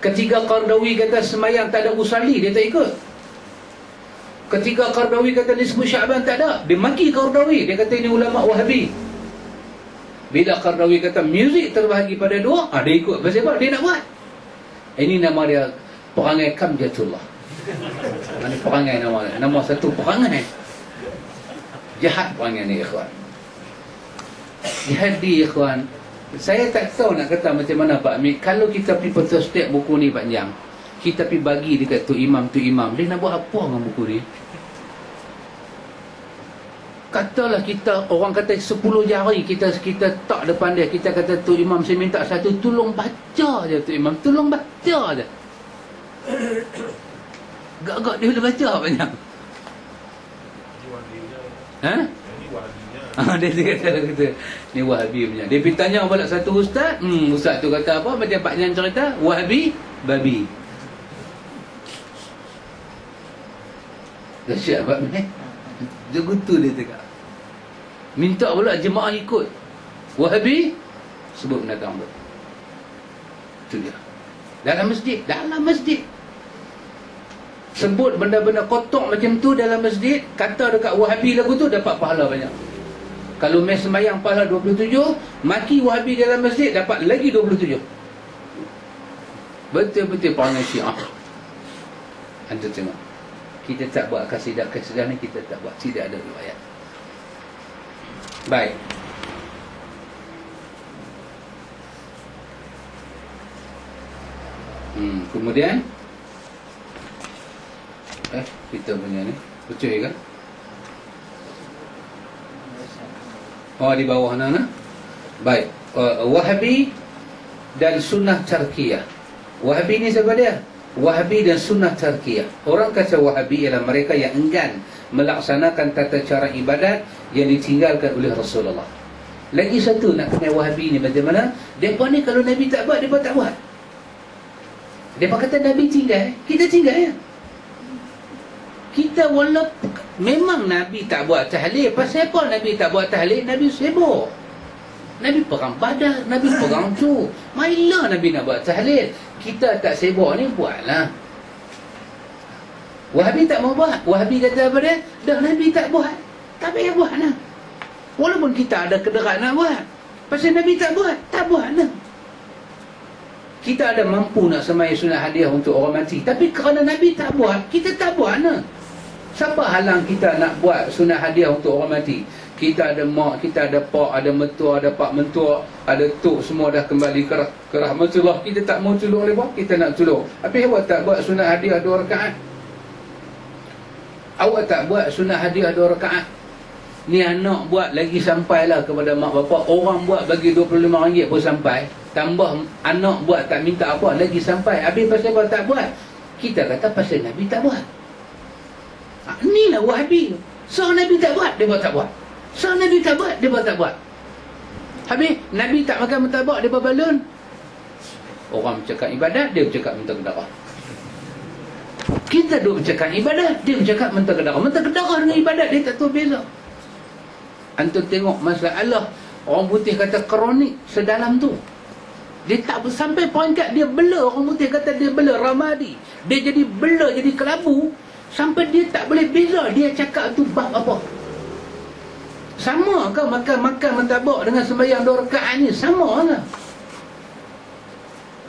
Ketika Qaradawi kata semayang tak ada usalli, dia tak ikut. Ketika Qaradawi kata nisfu Sya'ban tak ada, dia maki Qaradawi. Dia kata ini ulama Wahabi. Bila Qaradawi kata muzik terbahagi pada dua, dia ikut. Sebab dia nak buat. Ini nama dia perangai Kamjatullah. Ini perangai nama dia. Nama satu perangai jahat perangai ni, ikhwan. Jadi ikhwan, saya tak tahu nak kata macam mana Pak Amir. Kalau kita pergi photostat buku ni panjang, kita pergi bagi dekat tu imam, dia nak buat apa dengan buku ni? Katalah kita, orang kata 10 jari kita tak depan dia, kita kata tu imam saya minta satu, tolong baca je tu imam, tolong baca je. Gak-gak dia boleh baca banyak. Dia kata ni Wahabi punya. Dia pergi tanya pula satu ustaz. Ustaz tu kata apa? Macam Pak Nyan cerita, Wahabi babi. Dahsyat Pak ni. Jegutu dia cakap. Minta pula jemaah ikut. Wahabi sebut binatang tu. Itu dia. Dalam masjid. Sebut benda-benda kotor macam tu dalam masjid, kata dekat Wahabi lagu tu, dapat pahala banyak. Kalau mes sembahyang pahala 27, maki Wahabi dalam masjid dapat lagi 27. Betul-betul perangai Syiah. Anda tengok, kita tak buat kasidah ni, kita tak buat, tidak ada riwayat. Baik. Kemudian kita punya ni betul kan? Oh, di bawah mana? Baik. Wahabi dan sunnah tarkiyah. Wahabi ni siapa dia? Wahabi dan sunnah tarkiyah. Orang kata Wahabi ialah mereka yang enggan melaksanakan tata cara ibadat yang ditinggalkan oleh Rasulullah. Lagi satu nak kenal Wahabi ni macam mana? Mereka ni kalau Nabi tak buat, mereka tak buat. Mereka kata Nabi tinggal, kita tinggal ya. Kita walaupun memang Nabi tak buat tahlil. Pasal apa Nabi tak buat tahlil? Nabi sibuk. Nabi perang Badar, Nabi perang tu. Marilah Nabi nak buat tahlil. Kita tak sibuk ni, buatlah. Wahabi tak mau buat. Wahabi kata apa dia? Dah Nabi tak buat, tak payah buat lah. Walaupun kita ada kederat nak buat, pasal Nabi tak buat, tak buat lah. Kita ada mampu nak sembahyang sunat hadiah untuk orang mati, tapi kerana Nabi tak buat, kita tak buat lah. Siapa halang kita nak buat sunat hadiah untuk orang mati? Kita ada mak, kita ada pak, ada mentua, ada pak mentua, ada tok, semua dah kembali ke rahmatullah. Kita tak mau tolong mereka, kita nak tolong. Tapi awak tak buat sunat hadiah 2 rakaat. Awak tak buat sunat hadiah 2 rakaat. Ni anak buat lagi sampailah kepada mak bapak. Orang buat bagi RM25 pun sampai. Tambah anak buat tak minta apa, lagi sampai. Habis pasal apa tak buat? Kita kata pasal Nabi tak buat. Inilah Wahabi. So Nabi tak buat, dia buat tak buat. So Nabi tak buat, dia buat tak buat. Habis Nabi tak makan mentabak, dia buat balun. Orang bercakap ibadat, dia bercakap mentah kedarah. Kita duk bercakap ibadat, dia bercakap mentah kedarah. Mentah kedarah dengan ibadat, dia tak tahu beza. Antum tengok masalah orang putih kata kronik sedalam tu. Dia tak sampai poinkat dia bela. Orang putih kata dia bela Ramadi. Dia jadi bela, jadi kelabu, sampai dia tak boleh beza dia cakap tu bab apa. Sama ke makan mentabak dengan sembahyang 2 rakaat ni? Sama ke?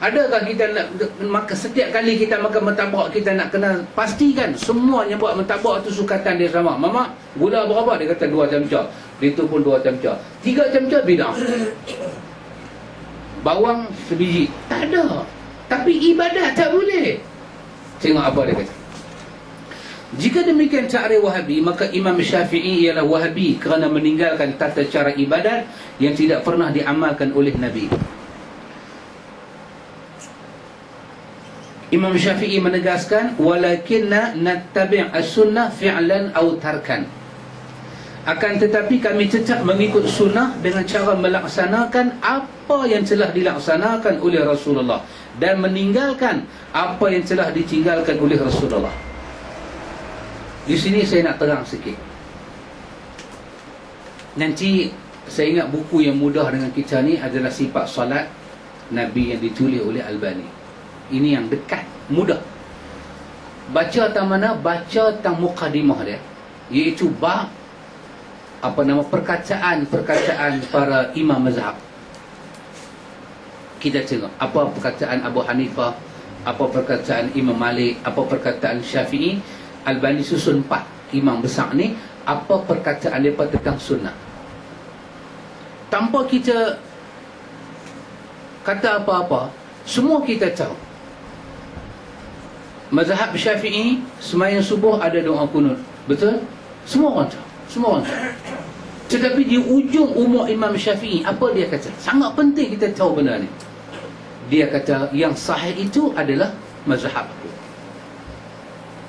Adakah kita nak makan, setiap kali kita makan mentabak, kita nak kena pastikan semua yang buat mentabak tu sukatan dia sama? Mama, gula berapa? Dia kata 2 camca. Dia tu pun 2 camca. 3 camca bidang. Bawang sebiji. Tak ada. Tapi ibadat tak boleh. Tengok apa dia kata. Jika demikian ta'rif Wahabi, maka Imam Syafi'i ialah Wahabi kerana meninggalkan tata cara ibadat yang tidak pernah diamalkan oleh Nabi. Imam Syafi'i menegaskan, walakinna nattabi' as-sunnah fi'lan aw tarkan. Akan tetapi kami tetap mengikut sunnah dengan cara melaksanakan apa yang telah dilaksanakan oleh Rasulullah dan meninggalkan apa yang telah ditinggalkan oleh Rasulullah. Di sini saya nak terang sikit. Nanti saya ingat buku yang mudah dengan kita ni adalah Sifat Salat Nabi yang ditulis oleh Albani. Ini yang dekat, mudah. Baca tang mana? Baca tang mukadimah dia, iaitu bab perkataan para imam mazhab. Kita tengok apa perkataan Abu Hanifah, apa perkataan Imam Malik, apa perkataan Syafi'i. Albani susun 4 imam besar ni, apa perkataan mereka tentang sunnah. Tanpa kita kata apa-apa, semua kita tahu. Mazhab Syafi'i, sembahyang subuh ada doa kunut. Betul? Semua orang tahu. Semua orang tahu. Tetapi di ujung umur Imam Syafi'i, apa dia kata? Sangat penting kita tahu benda ni. Dia kata yang sahih itu adalah mazhab aku.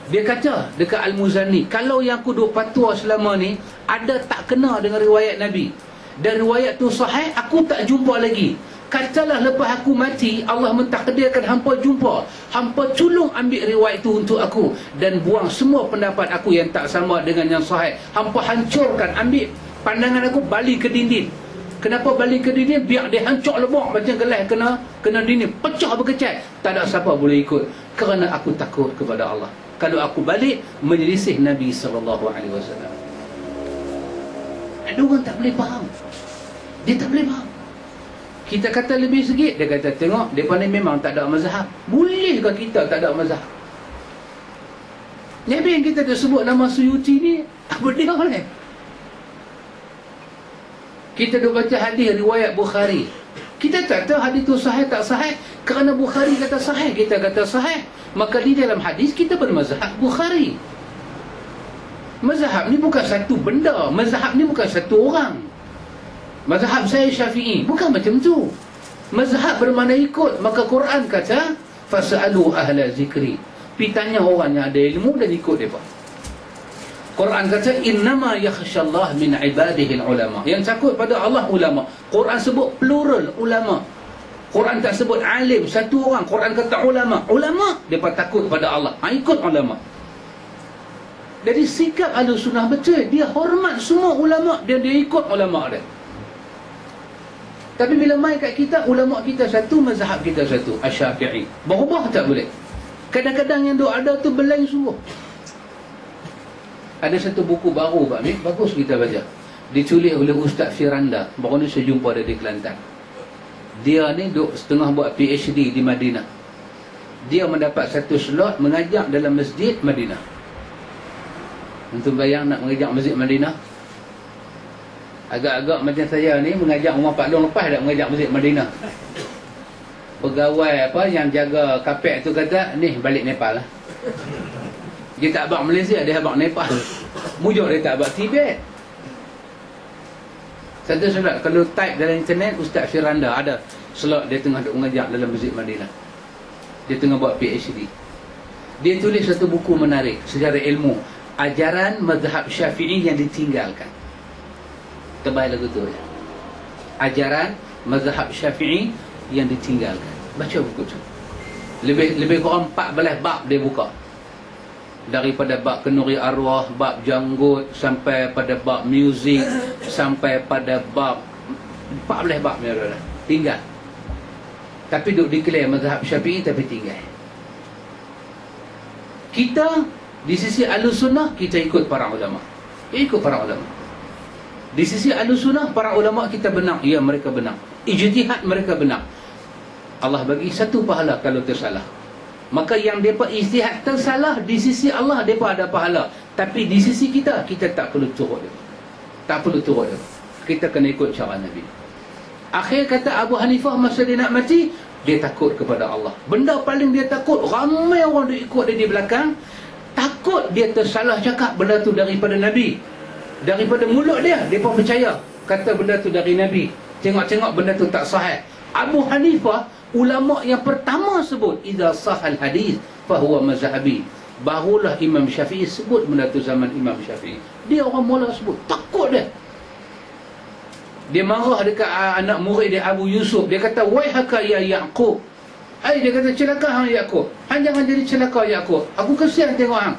Dia kata dekat Al-Muzani, kalau yang aku duk fatwa selama ni ada tak kena dengan riwayat Nabi, dan riwayat tu sahih, aku tak jumpa lagi. Katalah lepas aku mati, Allah mentakdirkan hampa jumpa, hampa tolong ambil riwayat itu untuk aku dan buang semua pendapat aku yang tak sama dengan yang sahih. Hampa hancurkan, ambil pandangan aku, balik ke dinding. Kenapa balik ke dinding? Biar dia hancur lebok macam gelas kena dinding, pecah berkecat. Tak ada siapa boleh ikut, kerana aku takut kepada Allah. Kalau aku balik menyelisih Nabi SAW. Ada orang tak boleh faham. Dia tak boleh faham. Kita kata lebih sikit, dia kata tengok, mereka ni memang tak ada mazhab. Bolehkah kita tak ada mazhab? Nabi yang kita dah sebut nama Suyuti ni, apa dia ni? Kita dah baca hadis riwayat Bukhari. Kita tak tahu hadis itu sahih tak sahih. Kerana Bukhari kata sahih, kita kata sahih. Maka di dalam hadis kita bermazhab Bukhari. Mazhab ni bukan satu benda. Mazhab ni bukan satu orang. Mazhab saya Syafi'i, bukan macam tu. Mazhab bermakna ikut. Maka Quran kata fas'alu ahla zikri, pi tanya orang yang ada ilmu dan ikut mereka. Quran kata innama yakhshallah min ibadihi ulama, yang takut pada Allah ulama. Quran sebut plural ulama. Quran tak sebut alim satu orang. Quran kata ulama. Ulama mereka takut pada Allah, ikut ulama. Jadi sikap Ahlussunnah betul, dia hormat semua ulama dan dia ikut ulama dia. Tapi bila mai kat kita, ulama kita satu, mazhab kita satu, Asy-Syafi'i. Berubah tak boleh. Kadang-kadang yang duk ada tu belai sungguh. Ada satu buku baru Pak Mik, bagus kita baca. Ditulis oleh Ustaz Firanda. Baru ni saya jumpa dia di Kelantan. Dia ni duk setengah buat PhD di Madinah. Dia mendapat satu slot mengajar dalam masjid Madinah. Antum bayang nak mengajar masjid Madinah? Agak-agak macam saya ni mengajar Umar Pak Long lepas dah mengajar masjid Madinah. Pegawai apa yang jaga kapek tu kata, ni balik Nepal lah. Dia tak abang Malaysia, dia abang Nepal. Mujuk dia tak abang Tibet. Satu slot, kalau type dalam internet Ustaz Firanda, ada slot dia tengah duk mengajar dalam masjid Madinah. Dia tengah buat PhD. Dia tulis satu buku menarik sejarah ilmu, ajaran mazhab Syafi'i yang ditinggalkan. Tebal lagu tu ya. Ajaran mazhab Syafi'i yang ditinggalkan. Baca buku tu. Lebih kurang 14 bab dia buka. Daripada bab kenuri arwah, bab janggut, sampai pada bab muzik, sampai pada bab 14 bab dia dah tinggal. Tapi duk declare mazhab Syafi'i tapi tinggal. Kita di sisi Ahlussunnah kita ikut para ulama. Ikut para ulama. Di sisi Ahlussunnah para ulama kita benar, ya mereka benar. Ijtihad mereka benar. Allah bagi satu pahala kalau tersalah. Maka yang mereka ijtihad tersalah, di sisi Allah mereka ada pahala. Tapi di sisi kita, kita tak perlu turut dia. Tak perlu turut dia. Kita kena ikut cara Nabi. Akhir kata Abu Hanifah masa dia nak mati, dia takut kepada Allah. Benda paling dia takut, ramai orang dia ikut dia di belakang, takut dia tersalah cakap benda tu daripada Nabi. Daripada mulut dia, mereka percaya kata benda tu dari Nabi. Tengok-tengok benda tu tak sahih. Abu Hanifah ulama yang pertama sebut idza sahal hadis fahuwa mazhabi. Barulah Imam Syafi'i sebut benda tu zaman Imam Syafi'i. Dia orang mula sebut, takut dia. Dia marah dekat anak murid dia Abu Yusuf. Dia kata waihaka ya Yaqub. Dia kata celaka hang Yaqub. Hang jangan jadi celaka Yaqub. Aku kesian tengok hang.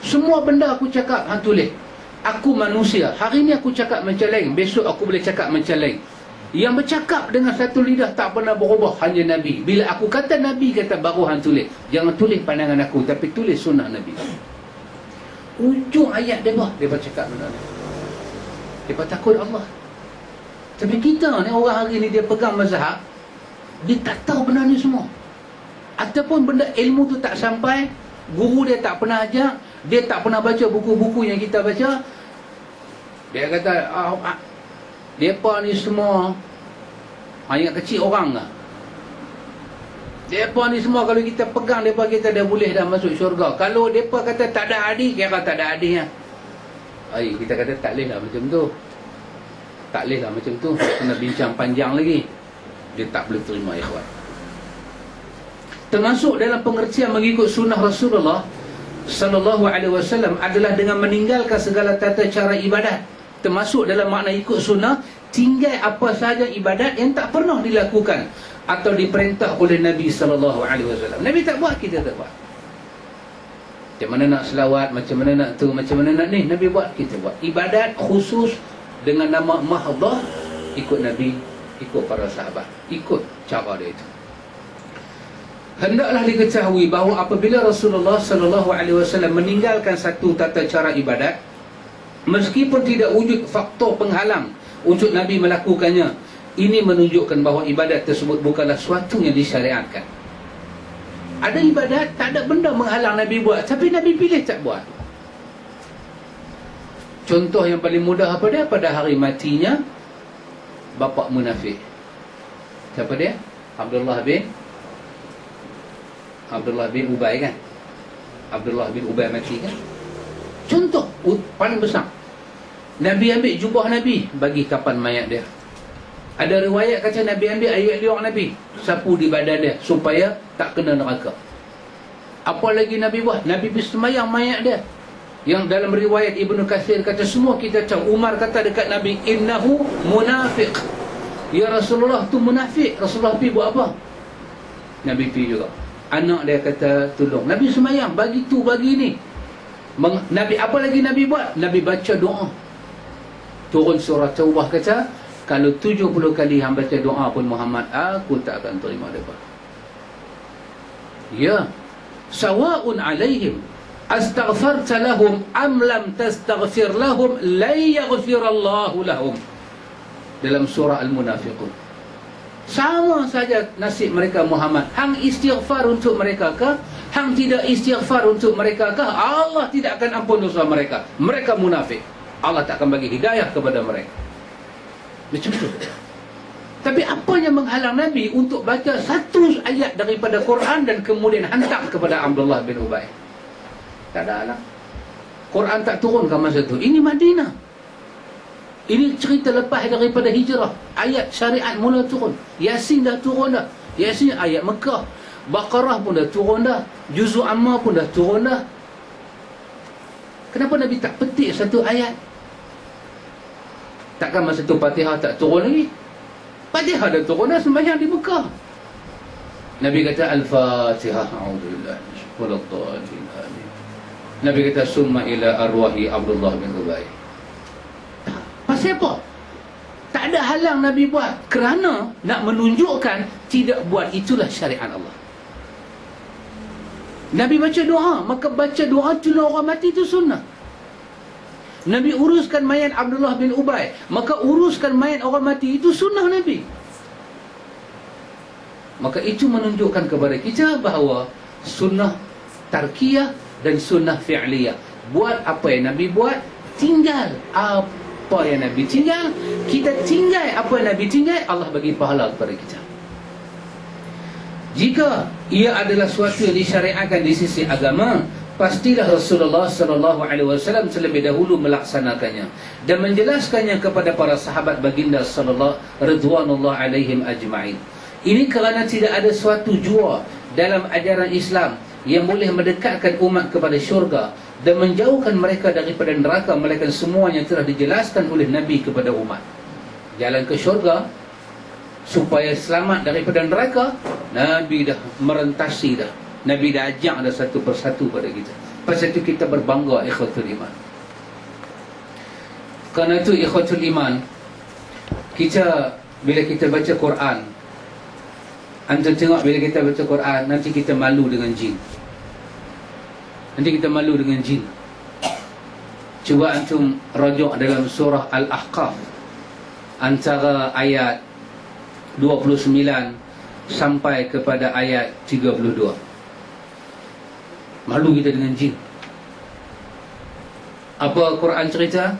Semua benda aku cakap hang tulis. Aku manusia. Hari ni aku cakap macam lain, besok aku boleh cakap macam lain. Yang bercakap dengan satu lidah tak pernah berubah hanya Nabi. Bila aku kata Nabi kata baru hang tulis. Jangan tulis pandangan aku, tapi tulis sunnah Nabi. Ujung ayat dia cakap benda ni. Dia takut Allah. Tapi kita ni orang hari ni dia pegang mazhab, dia tak tahu benda ni semua. Ataupun benda ilmu tu tak sampai, guru dia tak pernah ajar, dia tak pernah baca buku-buku yang kita baca. Dia kata mereka ni semua ayat kecil orang lah. Mereka ni semua kalau kita pegang mereka, kita dah boleh dah masuk syurga. Kalau mereka kata tak ada hadis, kira tak ada hadis lah. Kita kata tak boleh lah macam tu. Tak boleh lah macam tu. Kena bincang panjang lagi. Dia tak boleh terima ikhwan. Termasuk dalam pengertian mengikut sunnah Rasulullah sallallahu alaihi wasallam adalah dengan meninggalkan segala tata cara ibadat. Termasuk dalam makna ikut sunnah, tinggal apa sahaja ibadat yang tak pernah dilakukan atau diperintah oleh Nabi sallallahu alaihi wasallam. Nabi tak buat, kita tak buat. Macam mana nak selawat, macam mana nak tu, macam mana nak ni, Nabi buat, kita buat. Ibadat khusus dengan nama mahdah, ikut Nabi, ikut para sahabat, ikut cara dia itu. Hendaklah diketahui bahawa apabila Rasulullah sallallahu alaihi wasallam meninggalkan satu tata cara ibadat, meskipun tidak wujud faktor penghalang untuk Nabi melakukannya, ini menunjukkan bahawa ibadat tersebut bukanlah suatu yang disyariatkan. Ada ibadat tak ada benda menghalang Nabi buat, tapi Nabi pilih tak buat. Contoh yang paling mudah apa dia? Pada hari matinya bapa munafik, Siapa dia? Abdullah bin Ubay kan? Abdullah bin Ubay mati kan? Contoh paling besar. Nabi ambil jubah Nabi, bagi kapan mayat dia. Ada riwayat kata Nabi ambil ayat liang Nabi, sapu di badan dia supaya tak kena neraka. Apa lagi Nabi buat? Nabi bersemayam mayat dia. Yang dalam riwayat Ibnu Katsir kata, semua kita tahu, Umar kata dekat Nabi, innahu munafiq. Ya Rasulullah, tu munafik. Rasulullah pergi buat apa? Nabi pergi juga. Anak dia kata tolong. Nabi semayam, bagi tu, bagi ni. Nabi apa lagi Nabi buat? Nabi baca doa. Turun surah Taubah kata, kalau 70 kali hamba baca doa pun Muhammad, aku tak akan terima depa. Ya. Sawa'un alaihim astaghfarta lahum am lam tastaghfir lahum la yaghfirallahu lahum. Dalam surah Al-Munafiqun. Sama saja nasib mereka Muhammad. Hang istighfar untuk mereka kah? Hang tidak istighfar untuk mereka kah? Allah tidak akan ampun dosa mereka. Mereka munafik. Allah tak akan bagi hidayah kepada mereka. Macam tu. Tapi apa yang menghalang Nabi untuk baca satu ayat daripada Quran dan kemudian hantar kepada Abdullah bin Ubay? Tak ada halang. Quran tak turun ke masa tu. Ini Madinah. Ini cerita lepas daripada hijrah. Ayat syariat mula turun. Yasin dah turun dah. Yasin ayat Mekah. Baqarah pun dah turun dah. Juzul Amma pun dah turun dah. Kenapa Nabi tak petik satu ayat? Takkan masa tu Fatihah tak turun lagi? Fatihah dah turun dah, sembahyang di Mekah. Nabi kata Al-Fatihah. A'udzubillahi minasyaitanir rajim. Nabi kata summa ila arwahi Abdullah bin Ubay. Pasal apa? Tak ada halang Nabi buat, kerana nak menunjukkan tidak buat itulah syariat Allah. Nabi baca doa, maka baca doa tuna orang mati itu sunnah. Nabi uruskan mayat Abdullah bin Ubay, maka uruskan mayat orang mati itu sunnah Nabi. Maka itu menunjukkan kepada kita bahawa sunnah tarkiyah dan sunnah fi'liyah. Buat apa yang Nabi buat, tinggal apa yang Nabi tinggal, kita tinggal apa yang Nabi tinggal, Allah bagi pahala kepada kita. Jika ia adalah suatu yang disyariatkan di sisi agama, pastilah Rasulullah SAW terlebih dahulu melaksanakannya dan menjelaskannya kepada para sahabat baginda sallallahu ridwanullah alaihim ajma'in. Ini kerana tidak ada suatu jua dalam ajaran Islam yang boleh mendekatkan umat kepada syurga dan menjauhkan mereka daripada neraka, melainkan semuanya telah dijelaskan oleh Nabi kepada umat. Jalan ke syurga supaya selamat daripada neraka, Nabi dah merentasi dah. Nabi dah ajak dah satu persatu pada kita. Pasal itu kita berbangga ikhwatul iman. Kerana itu ikhwatul iman, kita bila kita baca Quran, antum tengok bila kita baca Quran, nanti kita malu dengan jin. Nanti kita malu dengan jin. Cuba antum rajuk dalam surah Al-Ahqaf, antara ayat 29 sampai kepada ayat 32. Malu kita dengan jin. Apa Quran cerita?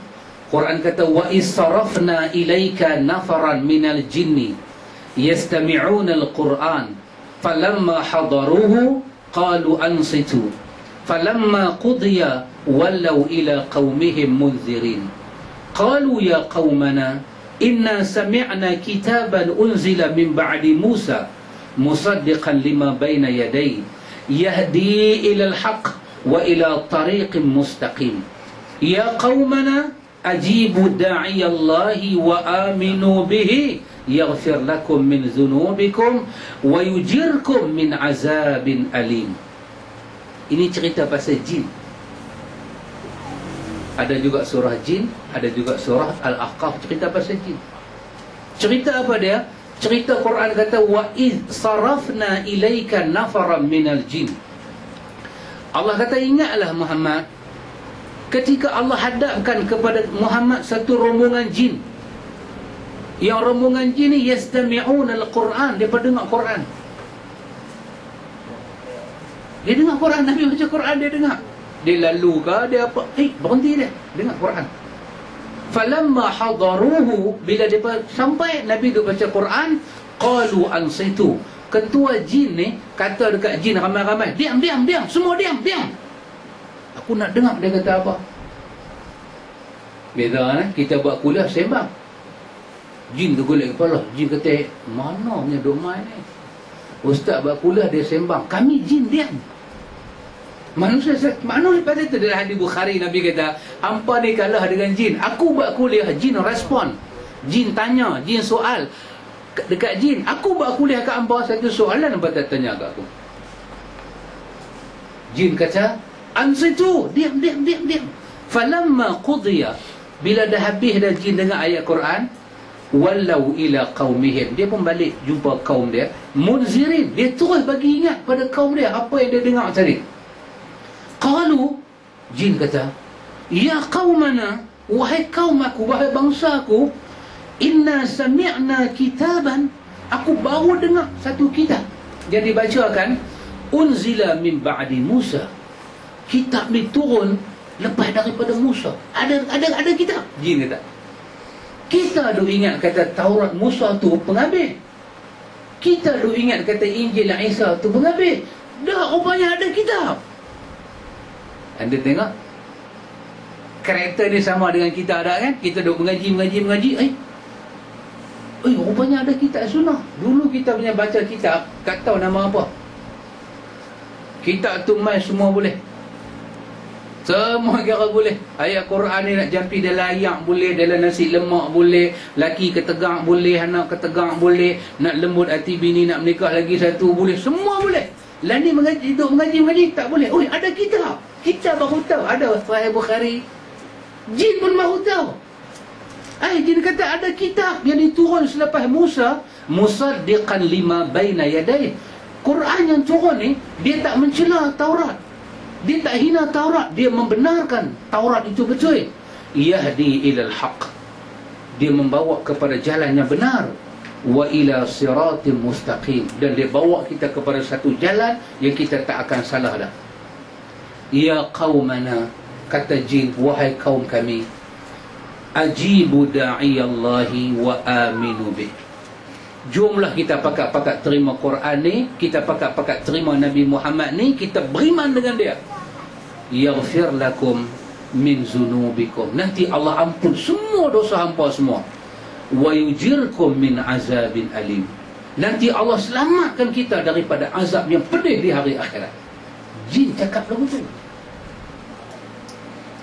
Quran kata, wa isarafna ilaika nafaran minal jinni yastami'una al-Quran falamma hadaruhu qalu ansitu falamma qudiya wallaw ila qaumihim munzirin qalu ya qaumana inna sami'na kitaban unzila min ba'di Musa musaddiqan lima bayna yadayhi yahdi ila al-haq wa ila tariqin mustaqim ya qaumana ajibu da'iyallahi wa aminu bihi yaghfir lakum min dhunubikum wa yujirkum min azabin alim. Ini cerita pasal jin. Ada juga surah jin, ada juga surah Al-Ahqaf cerita pasal jin. Cerita apa dia? Cerita Quran kata wa id sarafna ilaika nafaran minal jin. Allah kata, ingatlah Muhammad, ketika Allah hadapkan kepada Muhammad satu rombongan jin. Yang rombongan jin ni yastami'una al-Quran, dia dengar Quran. Dia dengar Quran, Nabi baca Quran dia dengar. Dia lalu ke, dia apa? Berhenti dia dengar Quran. Falamma hadaruhu, bila dia sampai Nabi duk baca Quran, Qalu ansitu. Ketua jin ni kata dekat jin ramai-ramai, diam, semua diam. Aku nak dengar dia kata apa. Beza kita buat kuliah sembang. Jin tu golek kepala. Jin kata, mana punya duk main ni? Ustaz buat kuliah dia sembang. Kami jin diam. Manusia pada itu dalam hadis Bukhari, Nabi kata, hampa ni kalah dengan jin. Aku buat kuliah, jin respon. Jin tanya, jin soal dekat jin. Aku buat kuliah kat hampa, satu soalan hampa tak tanya kat aku. Jin kata, ansitu, diam. Falamma qudiya, bila dah habis dah jin dengar ayat Quran, wallau ila qaumihim, dia pun balik jumpa kaum dia, munzirin, dia terus bagi ingat pada kaum dia apa yang dia dengar tadi. Qalu, jin kata, ya qaumana, wahai kaum aku, wahai bangsa aku, inna sami'na kitaban, aku baru dengar satu kitab yang dibacakan, unzila min ba'di Musa, kitab ni turun lepas daripada Musa. Ada kitab. Jin kata, kita duk ingat kata Taurat Musa tu penghabis, kita duk ingat kata Injil Isa tu penghabis. Dah rupanya ada kitab. Anda tengok karakter ni sama dengan kita ada kan? Kita duk mengaji. Rupanya ada kitab sunnah. Dulu kita punya baca kitab, tak tahu nama apa. Kitab tu mai semua boleh. Semua kira boleh. Ayat Quran ni nak jampi dalam ayak boleh, dalam nasi lemak boleh, laki ketegak boleh, anak ketegak boleh, nak lembut hati bini nak menikah lagi satu boleh, semua boleh. Lah ni duduk mengaji tak boleh. Ada kitab. Kita baru tahu ada Sahih Bukhari. Jin pun baru tahu. Jin kata ada kitab yang diturun selepas Musa, musaddiqan lima baina yadayhi. Quran yang turun ni, dia tak mencela Taurat, dia tak hina Taurat, dia membenarkan Taurat itu betul. Yahdi ilal haq, dia membawa kepada jalan yang benar, wa ila siratim mustaqim, dan dia bawa kita kepada satu jalan yang kita tak akan salah dah. Ya qaumana, kata jin, wahai kaum kami, ajibu da'iyallahi wa aminu bih. Jomlah kita pakat terima Quran ni, kita pakat terima Nabi Muhammad ni, kita beriman dengan dia. Yaghfir lakum min zunubikum, nanti Allah ampun semua dosa hampa semua. Wa yujirkum min azabin alim, nanti Allah selamatkan kita daripada azab yang pedih di hari akhirat. Jin cakap begitu.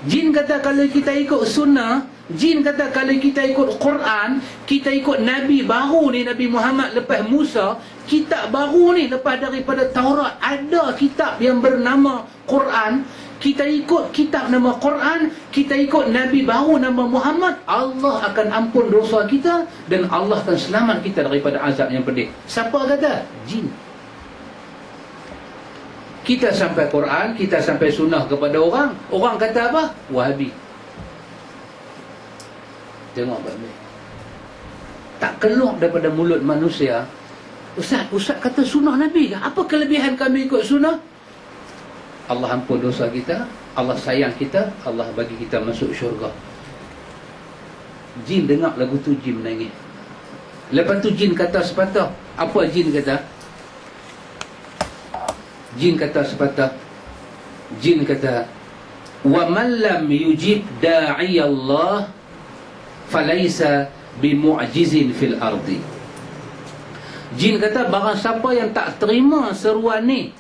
Jin kata kalau kita ikut sunnah, jin kata kalau kita ikut Quran, kita ikut Nabi baru ni, Nabi Muhammad lepas Musa, kitab baru ni lepas daripada Taurat, ada kitab yang bernama Quran, kita ikut kitab nama Quran, kita ikut Nabi baru nama Muhammad, Allah akan ampun dosa kita dan Allah akan selamat kita daripada azab yang pedih. Siapa kata? Jin. Kita sampai Quran, kita sampai sunnah kepada orang, orang kata apa? Wahabi. Tengok baik-baik. Tak keluar daripada mulut manusia, Ustaz kata sunnah Nabi ke? Apa kelebihan kami ikut sunnah? Allah ampun dosa kita, Allah sayang kita, Allah bagi kita masuk syurga. Jin dengar lagu tu, jin menangis. Lepas tu jin kata sepatah. Apa jin kata? Jin kata sepatah. Jin kata, wa man lam yujib da'i Allah falaysa bimu'jizin fil ardi. Jin kata, barang siapa yang tak terima seruan ni,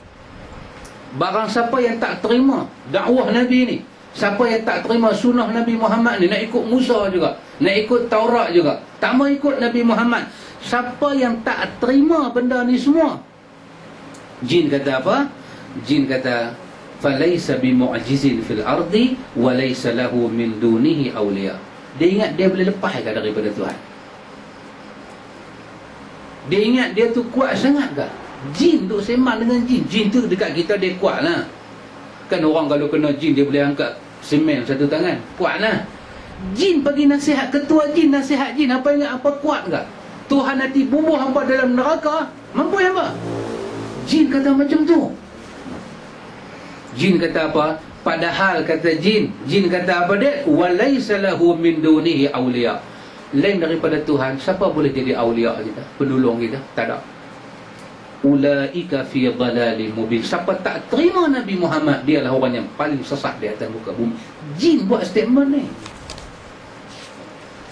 barang siapa yang tak terima dakwah Nabi ni, siapa yang tak terima sunnah Nabi Muhammad ni, nak ikut Musa juga, nak ikut Taurat juga, tak mau ikut Nabi Muhammad, siapa yang tak terima benda ni semua, jin kata apa? Jin kata, falaysa bimu'jizin fil ardi wa laysa lahu min dunihi awliya. Dia ingat dia boleh lepas ke daripada Tuhan? Dia ingat dia tu kuat sangat ke? Jin duk sembang dengan jin. Jin tu dekat kita dia kuat lah. Kan orang kalau kena jin dia boleh angkat semen satu tangan, kuat lah. Jin bagi nasihat, ketua jin nasihat jin, apa ingat apa kuat ke? Tuhan nanti bubuh hampa dalam neraka, mampu hampa? Jin kata macam tu. Jin kata apa? Padahal kata jin kata apa dia? Walaysa lahu min dunihi awliya. lain daripada Tuhan, siapa boleh jadi awliya kita, penolong kita? Tak ada. Ulaika fi dhalalin mubin. Siapa tak terima Nabi Muhammad, dialah orang yang paling sesat di atas muka bumi. Jin buat statement ni.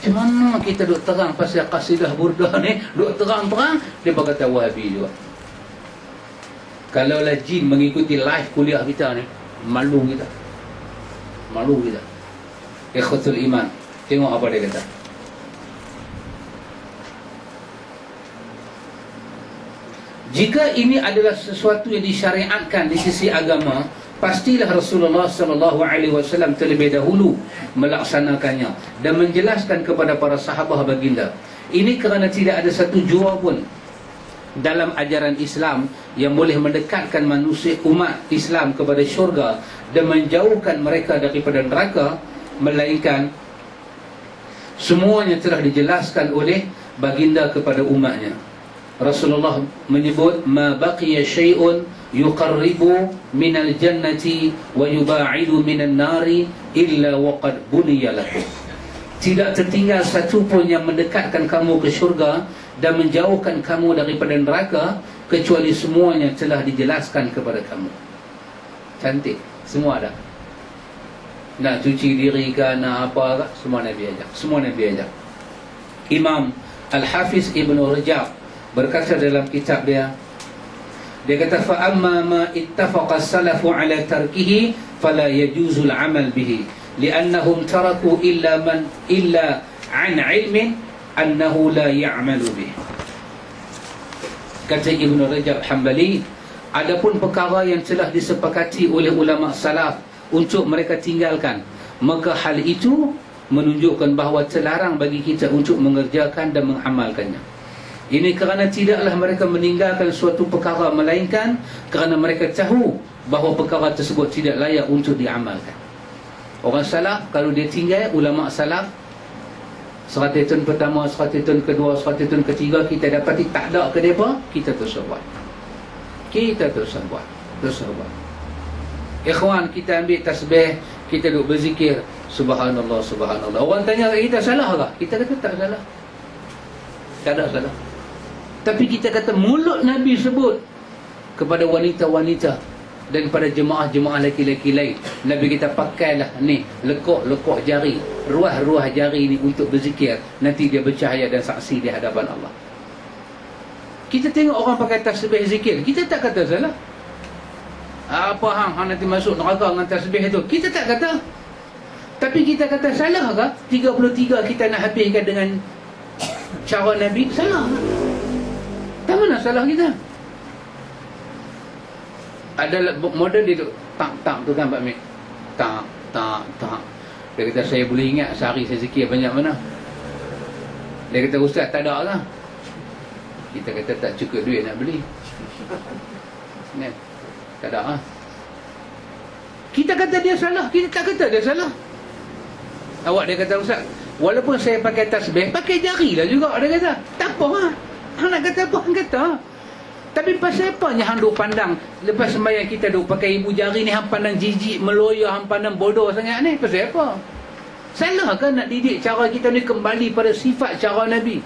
Macam mana kita duk terang pasal qasidah burdah ni, duk terang-terang, dia berkata Wahabi juga. Kalaulah jin mengikuti live kuliah kita ni, malu kita. Malu kita. Ikhwatul iman. Tengok apa dia kata. Jika ini adalah sesuatu yang disyariatkan di sisi agama, pastilah Rasulullah SAW terlebih dahulu melaksanakannya dan menjelaskan kepada para sahabat baginda. Ini kerana tidak ada satu jua pun dalam ajaran Islam yang boleh mendekatkan manusia umat Islam kepada syurga dan menjauhkan mereka daripada neraka, melainkan semuanya telah dijelaskan oleh baginda kepada umatnya. Rasulullah menyebut ma baqiya syai'un yuqarribu minal jannati wa yuba'idu minan nari illa waqad buniya lakum. Tidak tertinggal satu pun yang mendekatkan kamu ke syurga dan menjauhkan kamu daripada neraka, kecuali semuanya telah dijelaskan kepada kamu. Cantik, semua ada. Nak cuci diri ke, nak apa ke, semua Nabi ajak. Semua Nabi ajak. Imam Al-Hafiz Ibn Rajab berkata dalam kitab dia kata fa amma ma ittafaqa as-salafu ala tarkihi fala yajuzul amal bihi li'annahum taraku illa an ilmin annahu la ya'malu bihi. Kata Ibn Rajab Hanbali, adapun perkara yang telah disepakati oleh ulama salaf untuk mereka tinggalkan, maka hal itu menunjukkan bahawa terlarang bagi kita untuk mengerjakan dan mengamalkannya. Ini kerana tidaklah mereka meninggalkan suatu perkara, melainkan kerana mereka tahu bahawa perkara tersebut tidak layak untuk diamalkan. Orang salaf, kalau dia tinggal, ulama salaf, 100 tahun pertama, 100 tahun kedua, 100 tahun ketiga, kita dapati tak ada ke mereka, kita terus buat. Kita terus buat. Ikhwan, kita ambil tasbih, kita duduk berzikir, subhanallah, subhanallah. Orang tanya kita salah ke? Kita kata tak salah. Tak ada salah. Tapi kita kata mulut Nabi sebut kepada wanita-wanita dan pada jemaah-jemaah lelaki-lelaki lain, Nabi kita pakailah ni lekuk-lekuk jari, ruah-ruah jari ni untuk berzikir, nanti dia bercahaya dan saksi di hadapan Allah. Kita tengok orang pakai tasbih zikir, kita tak kata salah. Apa hang nanti masuk neraka dengan tasbih tu, kita tak kata. Tapi kita kata salah ke 33 kita nak habiskan dengan cara Nabi? Salah. Tak mana salah kita. Ada model dia tak tu kan Pak Mek. Tak. Dia kata saya boleh ingat sehari saya zikir banyak mana. Dia kata ustaz tak ada lah. Kita kata tak cukup duit nak beli. Kan? Tak ada lah. Kita kata dia salah, kita tak kata dia salah. Awak dia kata ustaz, walaupun saya pakai tasbih, pakai jari lah juga. Dia kata tak apa lah. Hang nak kata apa, hang kata. Tapi pasal apa ni hang duk pandang lepas sembahyang kita duk pakai ibu jari ni, hang pandang jijik, meloya, hang pandang bodoh sangat ni? Pasal apa? Salah ke nak didik cara kita ni kembali pada sifat cara Nabi?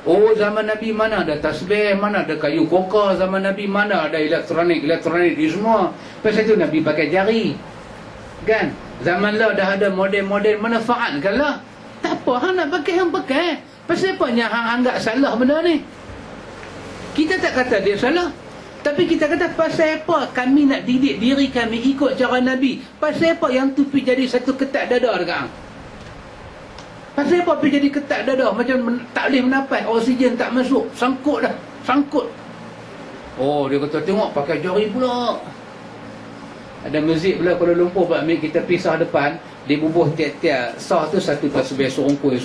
Oh, zaman Nabi mana ada tasbih, mana ada kayu kokor, zaman Nabi mana ada elektronik ni semua. Pasal tu Nabi pakai jari. Kan? Zaman lah dah ada model-model, manfaatkan lah. Tak apa, hang nak pakai, hang pakai. Pasal apa yang hang anggap salah benda ni? Kita tak kata dia salah, tapi kita kata pasal apa kami nak didik diri kami ikut cara Nabi? Pasal apa yang tu pergi jadi satu ketat dada dekat hang? Pasal apa pergi jadi ketat dada, macam tak boleh menafas, oksigen tak masuk, sangkut dah, sangkut. Oh, dia kata tengok pakai jari pula. Ada masjid pula Kuala Lumpur Pak Amir, kita pisah depan, dia bubuh tiap-tiap sah tu satu tasbih serongkoi.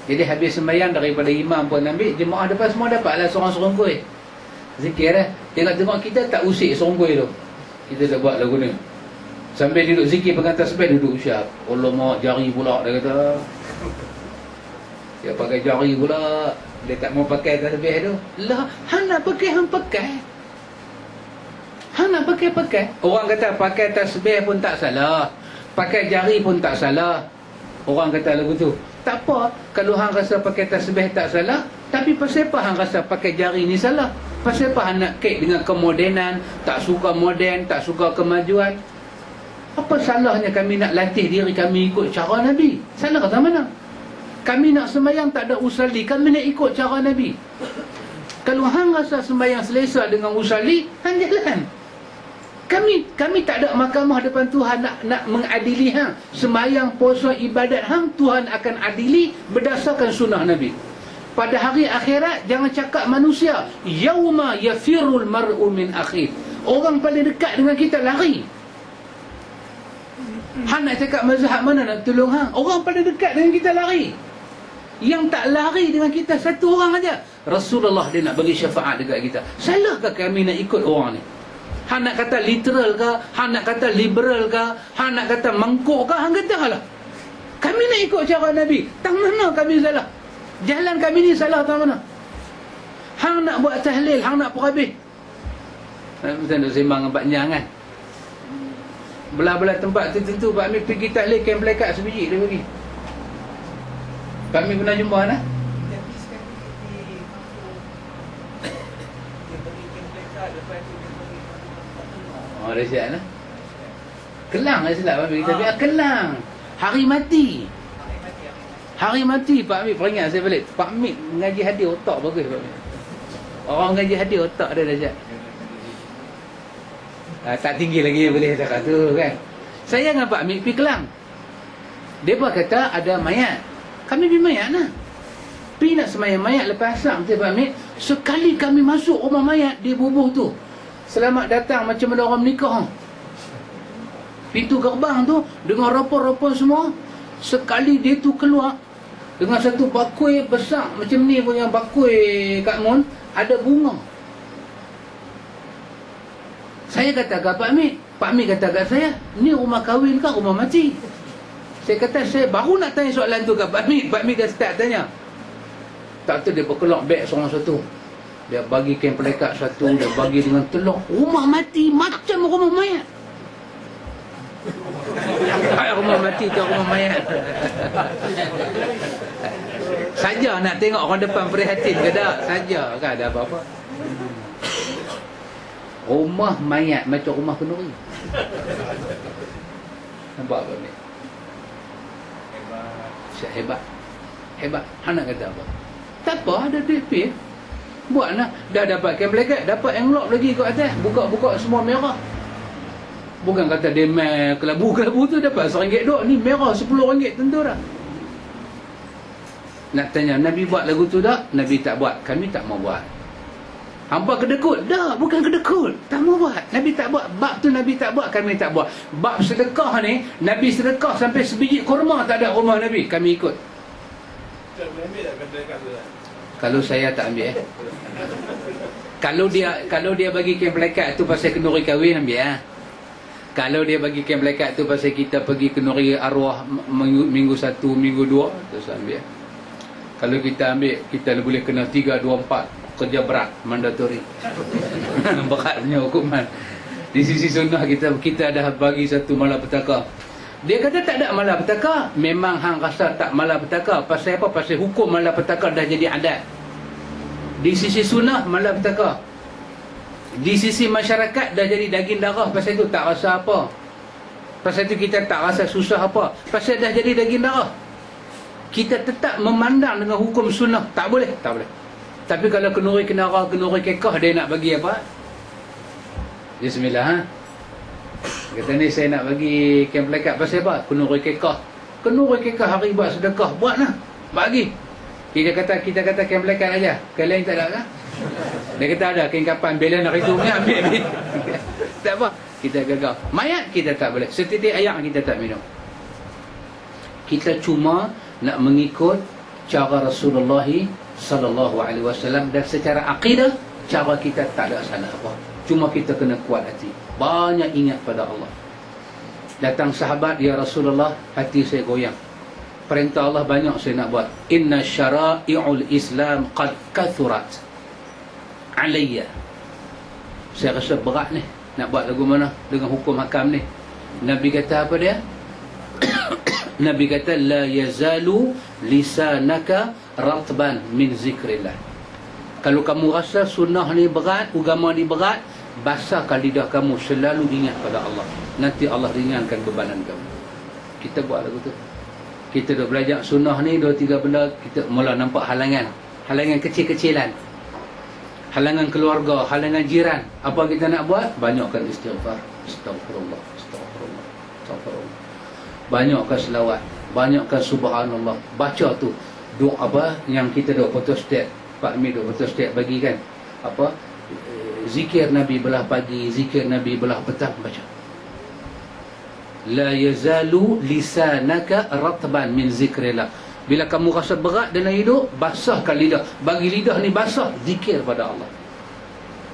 Jadi habis sembahyang daripada imam pun ambil, jemaah depan semua dapatlah seorang serongkoi. Zikir lah. Tengok kita tak usik serongkoi tu. Kita dah buat lagu ni. Sambil duduk zikir pegang tasbih, duduk usyap. Allah mak jari pula, dia kata. Dia pakai jari pula. Dia tak mau pakai tasbih tu. Lah, hang nak pakai, hang pakai. Hang nak pakai. Orang kata pakai tasbih pun tak salah, pakai jari pun tak salah. Orang kata lagu tu, tak apa, kalau hang rasa pakai tasbih tak salah, tapi pasal apa hang rasa pakai jari ni salah? Pasal apa hang nak kek dengan kemodenan, tak suka moden, tak suka kemajuan? Apa salahnya kami nak latih diri kami ikut cara Nabi? Salah kata mana? Kami nak sembahyang tak ada usalli, kami nak ikut cara Nabi. Kalau hang rasa sembahyang selesa dengan usalli, hang jalan. Kami tak ada mahkamah depan Tuhan nak mengadili hang. Sembahyang, puasa, ibadat hang Tuhan akan adili berdasarkan sunnah Nabi. Pada hari akhirat jangan cakap manusia, yauma yafirul mar'u min akhih. Orang paling dekat dengan kita lari. Hang nak cakap mazhab mana nak tolong hang? Orang paling dekat dengan kita lari. Yang tak lari dengan kita satu orang aja. Rasulullah dia nak bagi syafaat dekat kita. Salahkah kami nak ikut orang ni? Hang nak kata literal ke? Hang nak kata liberal ke? Hang nak kata mangkuk ke? Hang kata lah. Kami nak ikut cara Nabi. Tang mana kami salah? Jalan kami ni salah tang mana? Hang nak buat tahlil, hang nak perhabis. Macam nak sembang dengan Pak Nyang kan? Belah-belah tempat tertentu Pak Amir pergi tahlil kain pelekat sebiji dia bagi. Kami pernah jumpa nah. Oh, dah siap lah. Kelang lah silap Pak Amir. Kita biar Kelang. Hari mati. Hari mati Pak Amir. Peringat saya balik. Pak Amir mengaji hadir otak bagus Pak Amir. Orang mengaji hadir otak dia dah siap. Tak tinggi lagi boleh cakap tu kan. Saya dengan Pak Amir pergi Kelang. Mereka kata ada mayat. Kami pergi mayat lah. Pergi nak semayang mayat lepas asam Pak Amir. Sekali kami masuk rumah mayat di bubuh tu, selamat datang macam ada orang menikah. Pintu gerbang tu dengan rapor-rapor semua. Sekali dia tu keluar dengan satu bakui besar macam ni punya bakui Kak Mun, ada bunga. Saya kata ke Pak Amir, Pak Amir kata kat saya, ni rumah kahwin ke rumah mati? Saya kata saya baru nak tanya soalan tu kat Pak Amir. Pak Amir dah start tanya. Tak tu dia berkelak beg seorang satu. Dia bagi kain pelekat satu, dia bagi dengan telur. Rumah mati macam rumah mayat. Rumah mati tu rumah mayat. Saja nak tengok orang depan prihatin ke tak? Saja kan ada apa-apa. Rumah mayat macam rumah kenduri. Nampak apa ni? Hebat. Hebat. Hang nak kata apa? Tak apa, ada duit pay. Buat lah. Dah dapat kain pelekat, dapat envelope lagi kat atas. Buka-buka semua merah. Bukan kata dia kelabu-kelabu tu dapat RM1 ni merah RM10 tentu dah. Nak tanya Nabi buat lagu tu tak? Nabi tak buat. Kami tak mau buat. Hampa kedekut? Tak, bukan kedekut. Tak mau buat. Nabi tak buat. Bab tu Nabi tak buat, kami tak buat. Bab sedekah ni, Nabi sedekah sampai sebiji kurma tak ada rumah Nabi, kami ikut. Kalau saya tak ambil Kalau dia bagi kain pelekat tu pasal kenduri kahwin, ambil lah. Kalau dia bagi kain pelekat tu pasal kita pergi kenduri arwah minggu 1, minggu 2, terus ambil. Kalau kita ambil, kita boleh kena 3, 2, 4 kerja berat, mandatory. Beratnya hukuman. Di sisi sunnah kita dah bagi satu malapetaka. Dia kata tak ada malapetaka. Memang hang rasa tak malapetaka. Pasal apa? Pasal hukum malapetaka dah jadi adat. Di sisi sunnah malapetaka. Di sisi masyarakat dah jadi daging darah. Pasal itu tak rasa apa. Pasal itu kita tak rasa susah apa. Pasal dah jadi daging darah. Kita tetap memandang dengan hukum sunnah. Tak boleh. Tak boleh. Tapi kalau kenuri kenara, kenuri kekah, dia nak bagi apa? Bismillah, ha? Kata ni saya nak bagi kain pelekat pasal apa? Kenuri kekah. Kenuri kekah hari buat sedekah. Buat lah. Bagi. Kita kata kain pelekat aja. Kain lain tak ada kan? Dia kata ada kain kapan. Bila nak hitung ni ambil. Tak apa. Kita gagal. Mayat kita tak boleh. Setitik ayak kita tak minum. Kita cuma nak mengikut cara Rasulullah sallallahu alaihi wasallam, dan secara akidah cara kita tak ada salah apa. Cuma kita kena kuat hati. Banyak ingat pada Allah. Datang sahabat, ya Rasulullah, hati saya goyang. Perintah Allah banyak saya nak buat. Inna syara'i'ul Islam qad kathurat alayya. Saya rasa berat ni nak buat lagu mana dengan hukum hakam ni. Nabi kata apa dia? Nabi kata la yazalu lisanaka ratban min zikrillah. Kalau kamu rasa sunnah ni berat, agama ni berat, basahkan lidah kamu, selalu ingat pada Allah. Nanti Allah ringankan bebanan kamu. Kita buat lagu tu. Kita dah belajar sunnah ni 2-3 benda, kita mula nampak halangan. Halangan kecil-kecilan. Halangan keluarga, halangan jiran. Apa kita nak buat? Banyakkan istighfar. Astagfirullah, astagfirullah, astagfirullah. Banyakkan selawat, banyakkan subhanallah. Baca tu doa apa yang kita dah photostat, Pak Mi dah photostat bagi kan. Apa? Zikir Nabi belah pagi, zikir Nabi belah petang, baca. La yazalu lisanaka ratban min zikrillah. Bila kamu rasa berat dalam hidup, basahkan lidah. Bagi lidah ni basah, zikir pada Allah.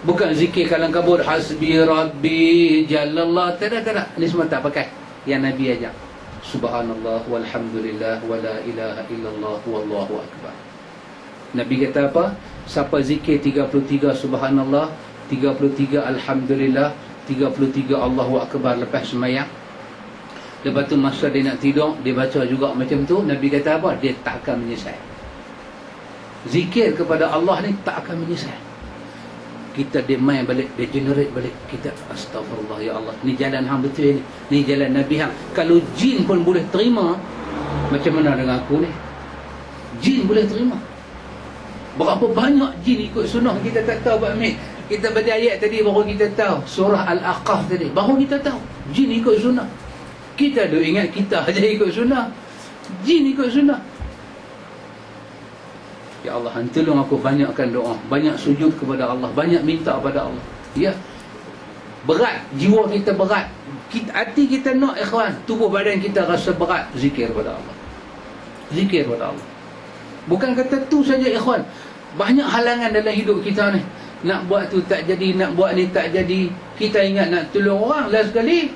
Bukan zikir kalang kabut, hasbi rabbi jalallah. Tak. Ni semua tak pakai. Yang Nabi ajar. Subhanallah walhamdulillah wala ilaha illallah wallahu akbar. Nabi kata apa? Siapa zikir 33 subhanallah, 33 alhamdulillah, 33 Allahu akbar lepas sembahyang, lepas tu masa dia nak tidur dia baca juga macam tu, Nabi kata apa? Dia tak akan menyesal. Zikir kepada Allah ni tak akan menyesal. Kita demai balik, degenerate balik. Kita astagfirullah ya Allah, ni jalan hang betul ni, ni jalan Nabi hang. Kalau jin pun boleh terima, macam mana dengan aku ni? Jin boleh terima. Berapa banyak jin ikut sunnah kita tak tahu Pak Amir. Kita baca ayat tadi baru kita tahu, surah Al-Aqaf tadi baru kita tahu jin ikut sunnah. Kita duk ingat kita aja ikut sunnah, jin ikut sunnah. Ya Allah, tolong aku banyakkan doa, banyak sujud kepada Allah, banyak minta kepada Allah. Ya. Berat, jiwa kita berat. Hati kita nak ikhwan, tubuh badan kita rasa berat, zikir kepada Allah. Zikir kepada Allah. Bukan kata tu saja ikhwan. Banyak halangan dalam hidup kita ni. Nak buat tu tak jadi, nak buat ni tak jadi. Kita ingat nak tolong orang, last sekali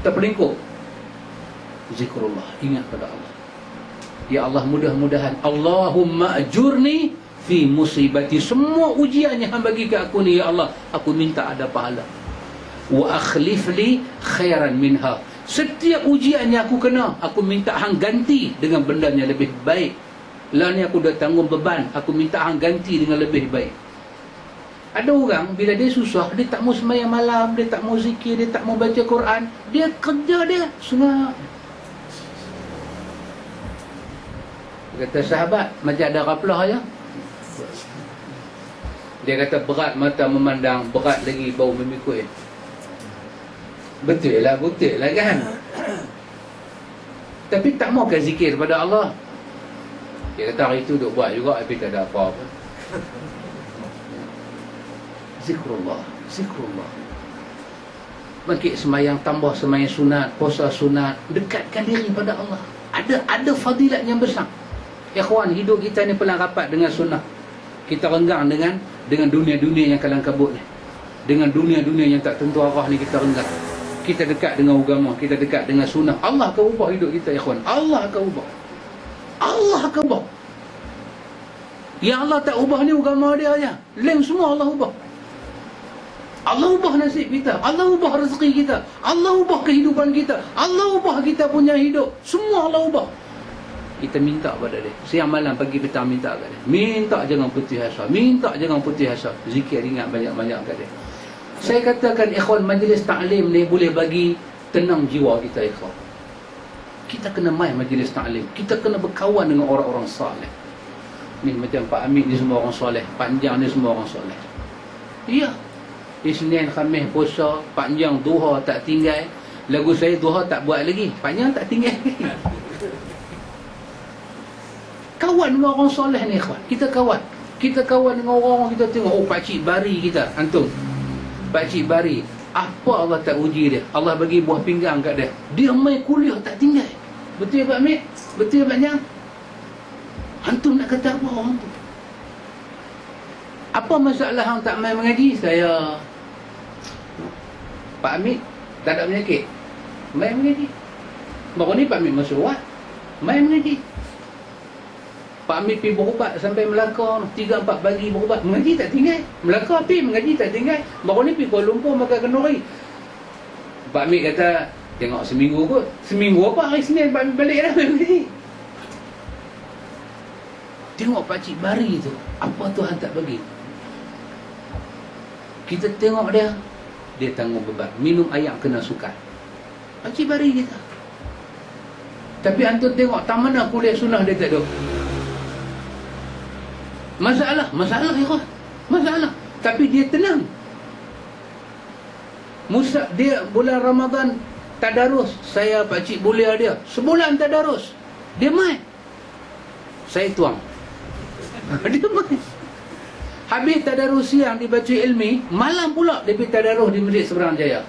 terpelingkup. Zikrullah, ingat pada Allah. Ya Allah, mudah-mudahan Allahumma ajurni fi musibati. Semua ujian yang hang bagi ke aku ni ya Allah, aku minta ada pahala. Wa akhlif li khairan minha. Setiap ujian yang aku kena, aku minta hang ganti dengan benda yang lebih baik. Lah ni aku dah tanggung beban, aku minta hang ganti dengan lebih baik. Ada orang bila dia susah, dia tak mau sembahyang malam, dia tak mau zikir, dia tak mau baca Quran, dia kerja dia sunat. Kata sahabat, macam ada raplah ya. Dia kata berat mata memandang, berat lagi bau memikul. Betul lah kan. Tapi tak maukan zikir pada Allah. Dia kata hari itu duk buat juga, tapi tak ada apa-apa. Zikrullah, zikrullah. Bangkit semayang, tambah semayang sunat, puasa sunat, dekatkan diri pada Allah. Ada fadilat yang besar. Ikhwan, hidup kita ni pelan rapat dengan sunnah. Kita renggang dengan dunia-dunia yang kalang kabut ni. Dengan dunia-dunia yang tak tentu arah ni kita renggang. Kita dekat dengan agama, kita dekat dengan sunnah. Allah akan ubah hidup kita ikhwan. Allah akan ubah. Allah akan ubah. Yang Allah tak ubah ni agama dia aja. Lain semua Allah ubah. Allah ubah nasib kita, Allah ubah rezeki kita, Allah ubah kehidupan kita, Allah ubah kita punya hidup. Semua Allah ubah. Kita minta pada dia. Siang malam pagi petang minta kat dia. Minta jangan putih asa. Minta jangan putih asa. Zikir ingat banyak-banyak kat dia. Saya katakan ikhwan, majlis ta'lim ni boleh bagi tenang jiwa kita ikhwan. Kita kena main majlis ta'lim. Kita kena berkawan dengan orang-orang saleh. Ni macam Pak Amit ni semua orang soleh, Panjang ni semua orang soleh. Ya. Isnin, Khamis, puasa, Panjang, duha tak tinggal. Lagu saya duha tak buat lagi, Panjang tak tinggal lagi. Kawan dengan orang soleh ni ikhwan. Kita kawan. Kita kawan dengan orang, kita tengok, oh Pakcik Bari kita, antum. Pakcik Bari, apa Allah tak uji dia? Allah bagi buah pinggang kat dia. Dia main kuliah tak tinggal. Betul Pak Amit? Betul Pak Nyang? Antum nak kata apa orang tu? Apa masalah hang tak main mengaji? Saya Pak Amit tak ada penyakit, main mengaji. Baru ni Pak Amit masuk wad, main mengaji. Pak Amit pergi berubat sampai Melaka 3-4 pagi berubat, mengaji tak tinggal. Melaka pergi mengaji tak tinggal. Baru ni pergi Kuala Lumpur makan kenduri. Pak Amit kata Tengok seminggu kot. Seminggu apa, hari Senin balik dah mengaji. Tengok Pakcik Bari tu, apa Tuhan tak bagi. Kita tengok dia tanggung beban. Minum air kena sukar. Pakcik Bari kita. Tapi antum tengok tak mana kuliah sunnah dia tak ada. Masalah ya. Masalah. Tapi dia tenang. Musa dia bulan Ramadan tadarus. Saya Pakcik Bulia dia sebulan tadarus. Dia main. Saya tuang. Dia main. Habis tadarus siang dibaca ilmi, malam pula dia pergi tadarus di Masjid Seberang Jaya.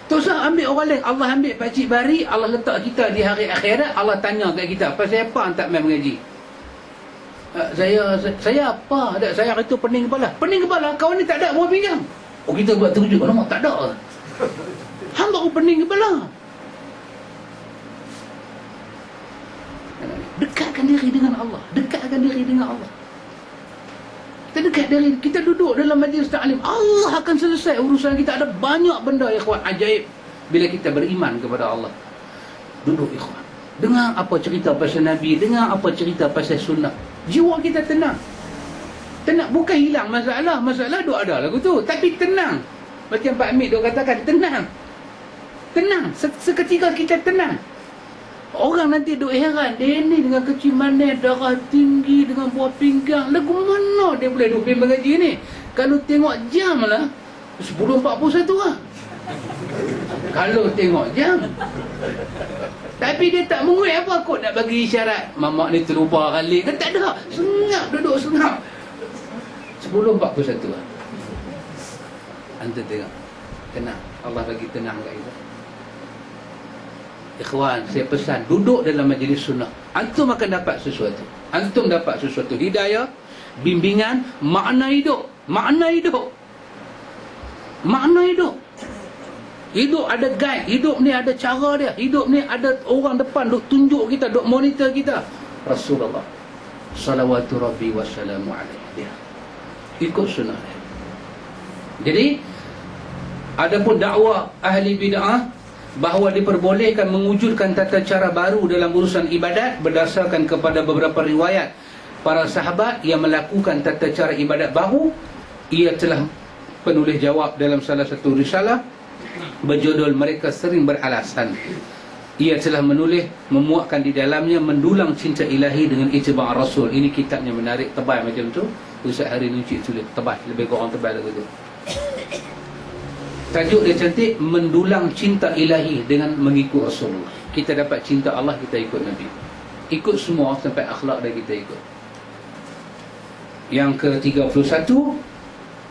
Tak usah ambil orang lain. Allah ambil Pakcik Bari, Allah letak kita di hari akhirat, Allah tanya kat kita, pasal apa tak main mengaji? Saya apa? Saya hari tu pening kepala. Pening kepala? Kau ni tak ada buah pinggang. Oh, kita buat terkejut. Alamak, tak ada. Hang baru pening kepala. Dekatkan diri dengan Allah. Dekatkan diri dengan Allah. Kita dekat diri, kita duduk dalam majlis ta'lim, Allah akan selesai urusan kita. Ada banyak benda ikhwan ajaib bila kita beriman kepada Allah. Duduk ikhwan, dengar apa cerita pasal Nabi, dengar apa cerita pasal sunnah. Jiwa kita tenang. Tenang, bukan hilang masalah. Masalah duk ada lagu tu, tapi tenang. Macam Pak Amir duk katakan, tenang. Tenang, seketika kita tenang. Orang nanti duk heran, dia ni dengan kecil manis, darah tinggi, dengan buah pinggang, lagu mana dia boleh duk pergi mengaji ni? Kalau tengok jam lah 10.41 lah. Kalau tengok jam. Tapi dia tak menguit apa kot nak bagi isyarat. Mamak ni terlupa kali kan, tak ada. Senyap, duduk senyap 10.41 lah. Anda tengok, tenang. Allah bagi tenang kat kita. Ikhwan, saya pesan, duduk dalam majlis sunnah. Antum akan dapat sesuatu. Antum dapat sesuatu. Hidayah, bimbingan, makna hidup. Makna hidup. Makna hidup. Hidup ada guide. Hidup ni ada cara dia. Hidup ni ada orang depan duk tunjuk kita, duk monitor kita. Rasulullah salawatu rabbi wassalamu alaihi. Ikut sunnah dia. Jadi, adapun dakwah ahli bid'ah bahawa diperbolehkan mewujudkan tata cara baru dalam urusan ibadat berdasarkan kepada beberapa riwayat para sahabat yang melakukan tata cara ibadat baru. Ia telah penulis jawab dalam salah satu risalah berjudul Mereka Sering Beralasan. Ia telah menulis, memuatkan di dalamnya mendulang cinta ilahi dengan ittiba' Rasul. Ini kitabnya menarik, tebal macam tu. Ustaz Hari Nucik tulis, tebal, lebih kurang tebal lagu tu. Tajuk dia cantik, mendulang cinta ilahi dengan mengikut Rasulullah. Kita dapat cinta Allah, kita ikut Nabi. Ikut semua sampai akhlak dia kita ikut. Yang ke-31,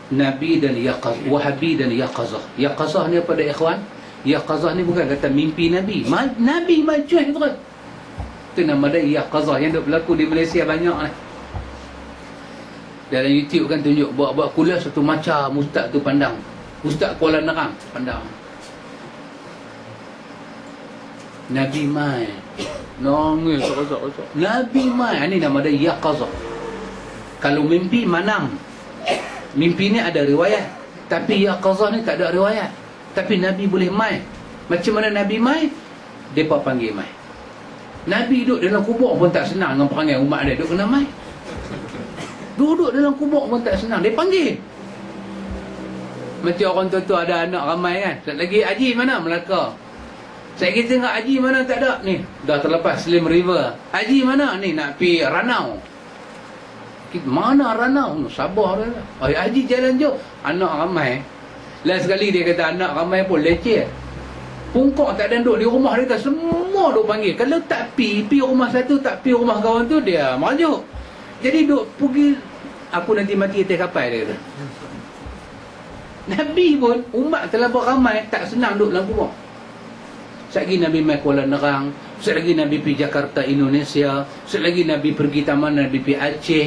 Nabi dan Yaqazah, Wahabi dan Yaqazah. Yaqazah ni apa dah ikhwan? Yaqazah ni bukan kata mimpi Nabi. Nabi majuh terus. Itu nama dia Yaqazah yang duk berlaku di Malaysia banyak ni. Dalam YouTube kan tunjuk buat kuliah satu macam ustaz tu pandang. Ustaz Kuala Nerang pandang. Nabi mai. Nangis rosak-rosak. Nabi mai. Ini nama dia Yaqazah. Kalau mimpi manam. Mimpi ni ada riwayat. Tapi Yaqazah ni tak ada riwayat. Tapi Nabi boleh mai. Macam mana Nabi mai? Depa panggil mai. Nabi duduk dalam kubur pun tak senang dengan perangai umat dia. Duduk kena mai. Duduk dalam kubur pun tak senang. Dia panggil. Macam orang tua-tua ada anak ramai kan. Sekejap lagi Haji mana? Melaka. Sekejap lagi tengok Haji mana? Tak ada. Ni dah terlepas Slim River. Haji mana? Ni nak pergi Ranau. Mana Ranau? Sabar dia. Oh, Haji jalan jauh. Anak ramai. Last sekali dia kata anak ramai pun leceh. Pungkok tak ada duduk di rumah dia. Semua duk panggil. Kalau tak pergi rumah satu, tak pergi rumah kawan tu, dia majuk. Jadi duk pergi. Aku nanti mati atas kapal dia kata. Nabi pun, umat terlalu ramai, tak senang duduk dalam kubur. Sekejap lagi Nabi mai Kuala Nerang, sekejap lagi Nabi pergi Jakarta, Indonesia, sekejap lagi Nabi pergi taman, Nabi pergi Aceh,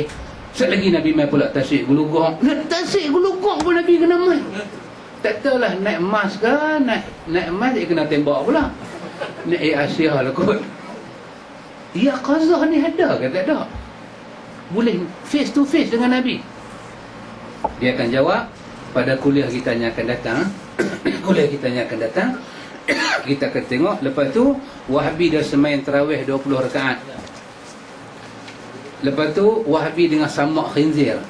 sekejap lagi Nabi mai pula Tasik Gelugong. Tasik Gelugong pun Nabi kena mai. Tak tahu lah naik emas ke, naik emas dia kena tembak pula. Naik Air Asia lah kot. Yaqazah ni ada ke tak ada? Boleh face to face dengan Nabi. Dia akan jawab pada kuliah kita yang akan datang. Kuliah kita yang akan datang kita akan tengok. Lepas tu Wahabi dah semain tarawih 20 rakaat. Lepas tu Wahabi dengan samak khinzir.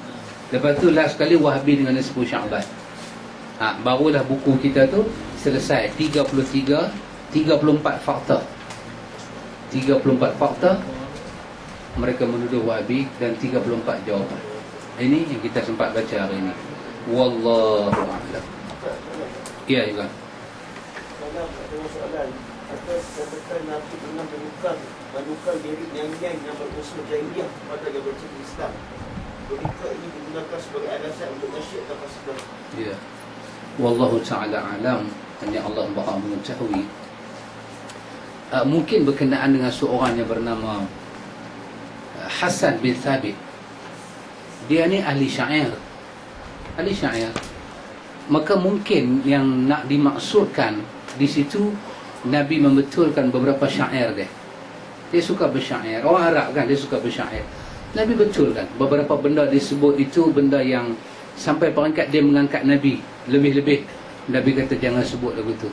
Lepas tu last sekali Wahabi dengan nisfu Sya'ban. Barulah buku kita tu selesai. 34 fakta. 34 fakta mereka menuduh Wahabi dan 34 jawapan. Ini yang kita sempat baca hari ini. Wallahu a'lam. Ya, juga. Kalau ada soalan, ada katakan Nabi pernah menukar diri nyanyian yang berusul jahiliyah kepada yang bercakap Islam. Berita ini digunakan sebagai alasan untuk nasyid atau qasidah. Ya. Wallahu ta'ala alam. Hanya Allah Maha mengetahui. Mungkin berkenaan dengan seorang yang bernama Hasan bin Thabit. Dia ni ahli syair. Ahli syair. Maka mungkin yang nak dimaksudkan di situ Nabi membetulkan beberapa syair dia. Dia suka bersyair. Orang Arab kan, dia suka bersyair. Nabi betulkan beberapa benda disebut itu benda yang sampai peringkat dia mengangkat Nabi lebih-lebih. Nabi kata jangan sebut lagu tu.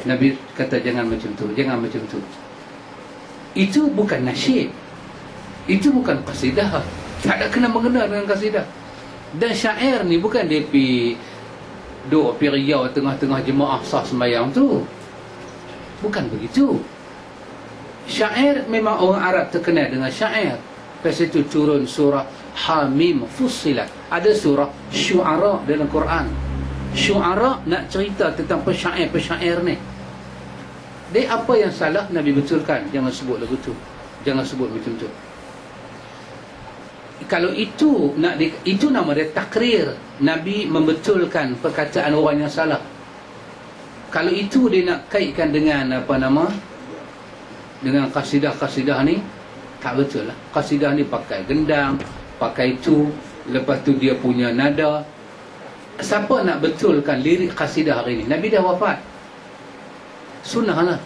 Nabi kata jangan macam tu, jangan macam tu. Itu bukan nasyid. Itu bukan qasidah. Tak ada kena-mengena dengan qasidah. Dan syair ni bukan dia duk riau tengah-tengah jemaah sah sembahyang tu. Bukan begitu. Syair memang orang Arab terkenal dengan syair. Lepas itu turun surah Hamim Fussilat. Ada surah Syu'ara dalam Quran. Syu'ara nak cerita tentang pesyair-pesyair ni. Dia apa yang salah Nabi betulkan. Jangan sebut lagu tu, jangan sebut macam tu. Kalau itu itu nama dia takrir. Nabi membetulkan perkataan orang yang salah. Kalau itu dia nak kaitkan dengan dengan qasidah-qasidah ni, tak betul lah. Qasidah ni pakai gendang, pakai tu, lepas tu dia punya nada. Siapa nak betulkan lirik qasidah hari ni? Nabi dah wafat. Sunnah lah.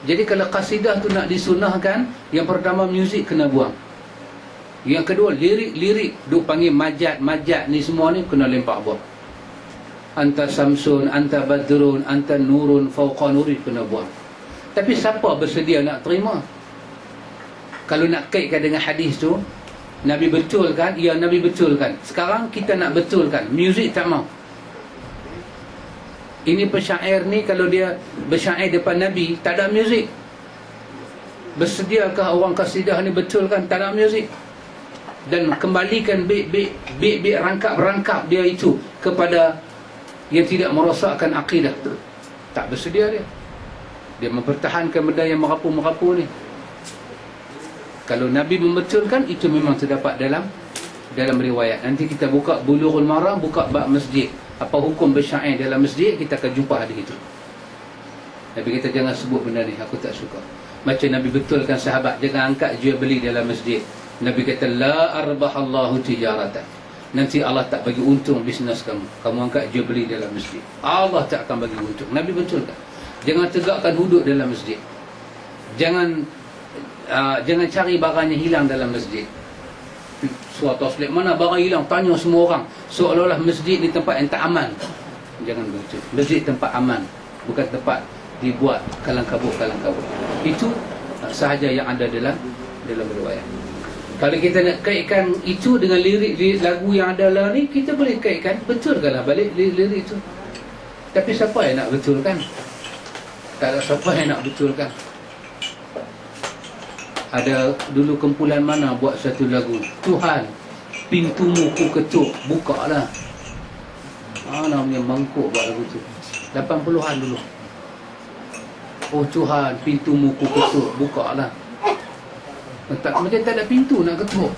Jadi kalau qasidah tu nak disunahkan, yang pertama muzik kena buang. Yang kedua lirik duk panggil majat ni semua ni kena lempak buang. Anta samsun, anta badrun, anta nurun fauqa nuri kena buang. Tapi siapa bersedia nak terima? Kalau nak kaitkan dengan hadis tu, Nabi betulkan, ya Nabi betulkan. Sekarang kita nak betulkan, muzik tak mau. Ini pesyair ni kalau dia bersyair depan Nabi, tak ada muzik. Bersediakah orang qasidah ni betulkan tak ada muzik? Dan kembalikan bit rangkap dia itu kepada yang tidak merosakkan akidah. Tak bersedia dia. Dia mempertahankan benda yang merapu-merapu ni. Kalau Nabi membetulkan, itu memang terdapat dalam riwayat. Nanti kita buka Bulughul Maram, buka bab masjid. Apa hukum bersyair dalam masjid, kita akan jumpa hadis itu. Nabi kata jangan sebut benda ni, aku tak suka. Macam Nabi betulkan sahabat jangan angkat jual beli dalam masjid. Nabi kata la arbahallahu tijaratan. Nanti Allah tak bagi untung bisnes kamu. Kamu angkat jual beli dalam masjid, Allah tak akan bagi untung. Nabi betulkan. Jangan tegakkan hudud dalam masjid. Jangan cari barangnya hilang dalam masjid. Suatu taslim mana barang hilang, tanya semua orang, seolah-olah masjid ni tempat yang tak aman. Jangan begitu. Masjid tempat aman, bukan tempat dibuat kalang-kabut. Itu sahaja yang ada dalam riwayat. Kalau kita nak kaitkan itu dengan lirik lagu yang ada lah ni, kita boleh kaitkan, betulkanlah balik lirik itu. Tapi siapa yang nak betulkan? Tak ada siapa yang nak betulkan. Ada dulu kumpulan mana buat satu lagu, Tuhan pintumu ku ketuk, buka lah. Namanya mangkuk buat lagu tu 80-an dulu. Oh Tuhan pintumu ku ketuk, buka lah. Macam tak ada pintu nak ketuk.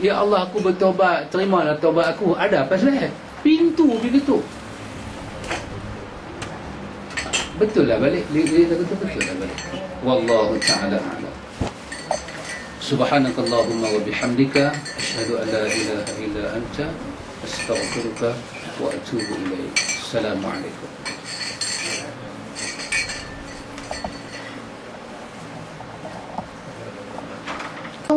Ya Allah aku bertaubat, terimalah taubat aku. Ada apa salah? Pintu begitu. Betul lah balik. Dia betul lah balik. Wallahu ta'ala a'lam. Subhanakallahumma wa bihamdika asyhadu an la ilaha illa anta astaghfiruka wa atubu ilaik. Assalamualaikum.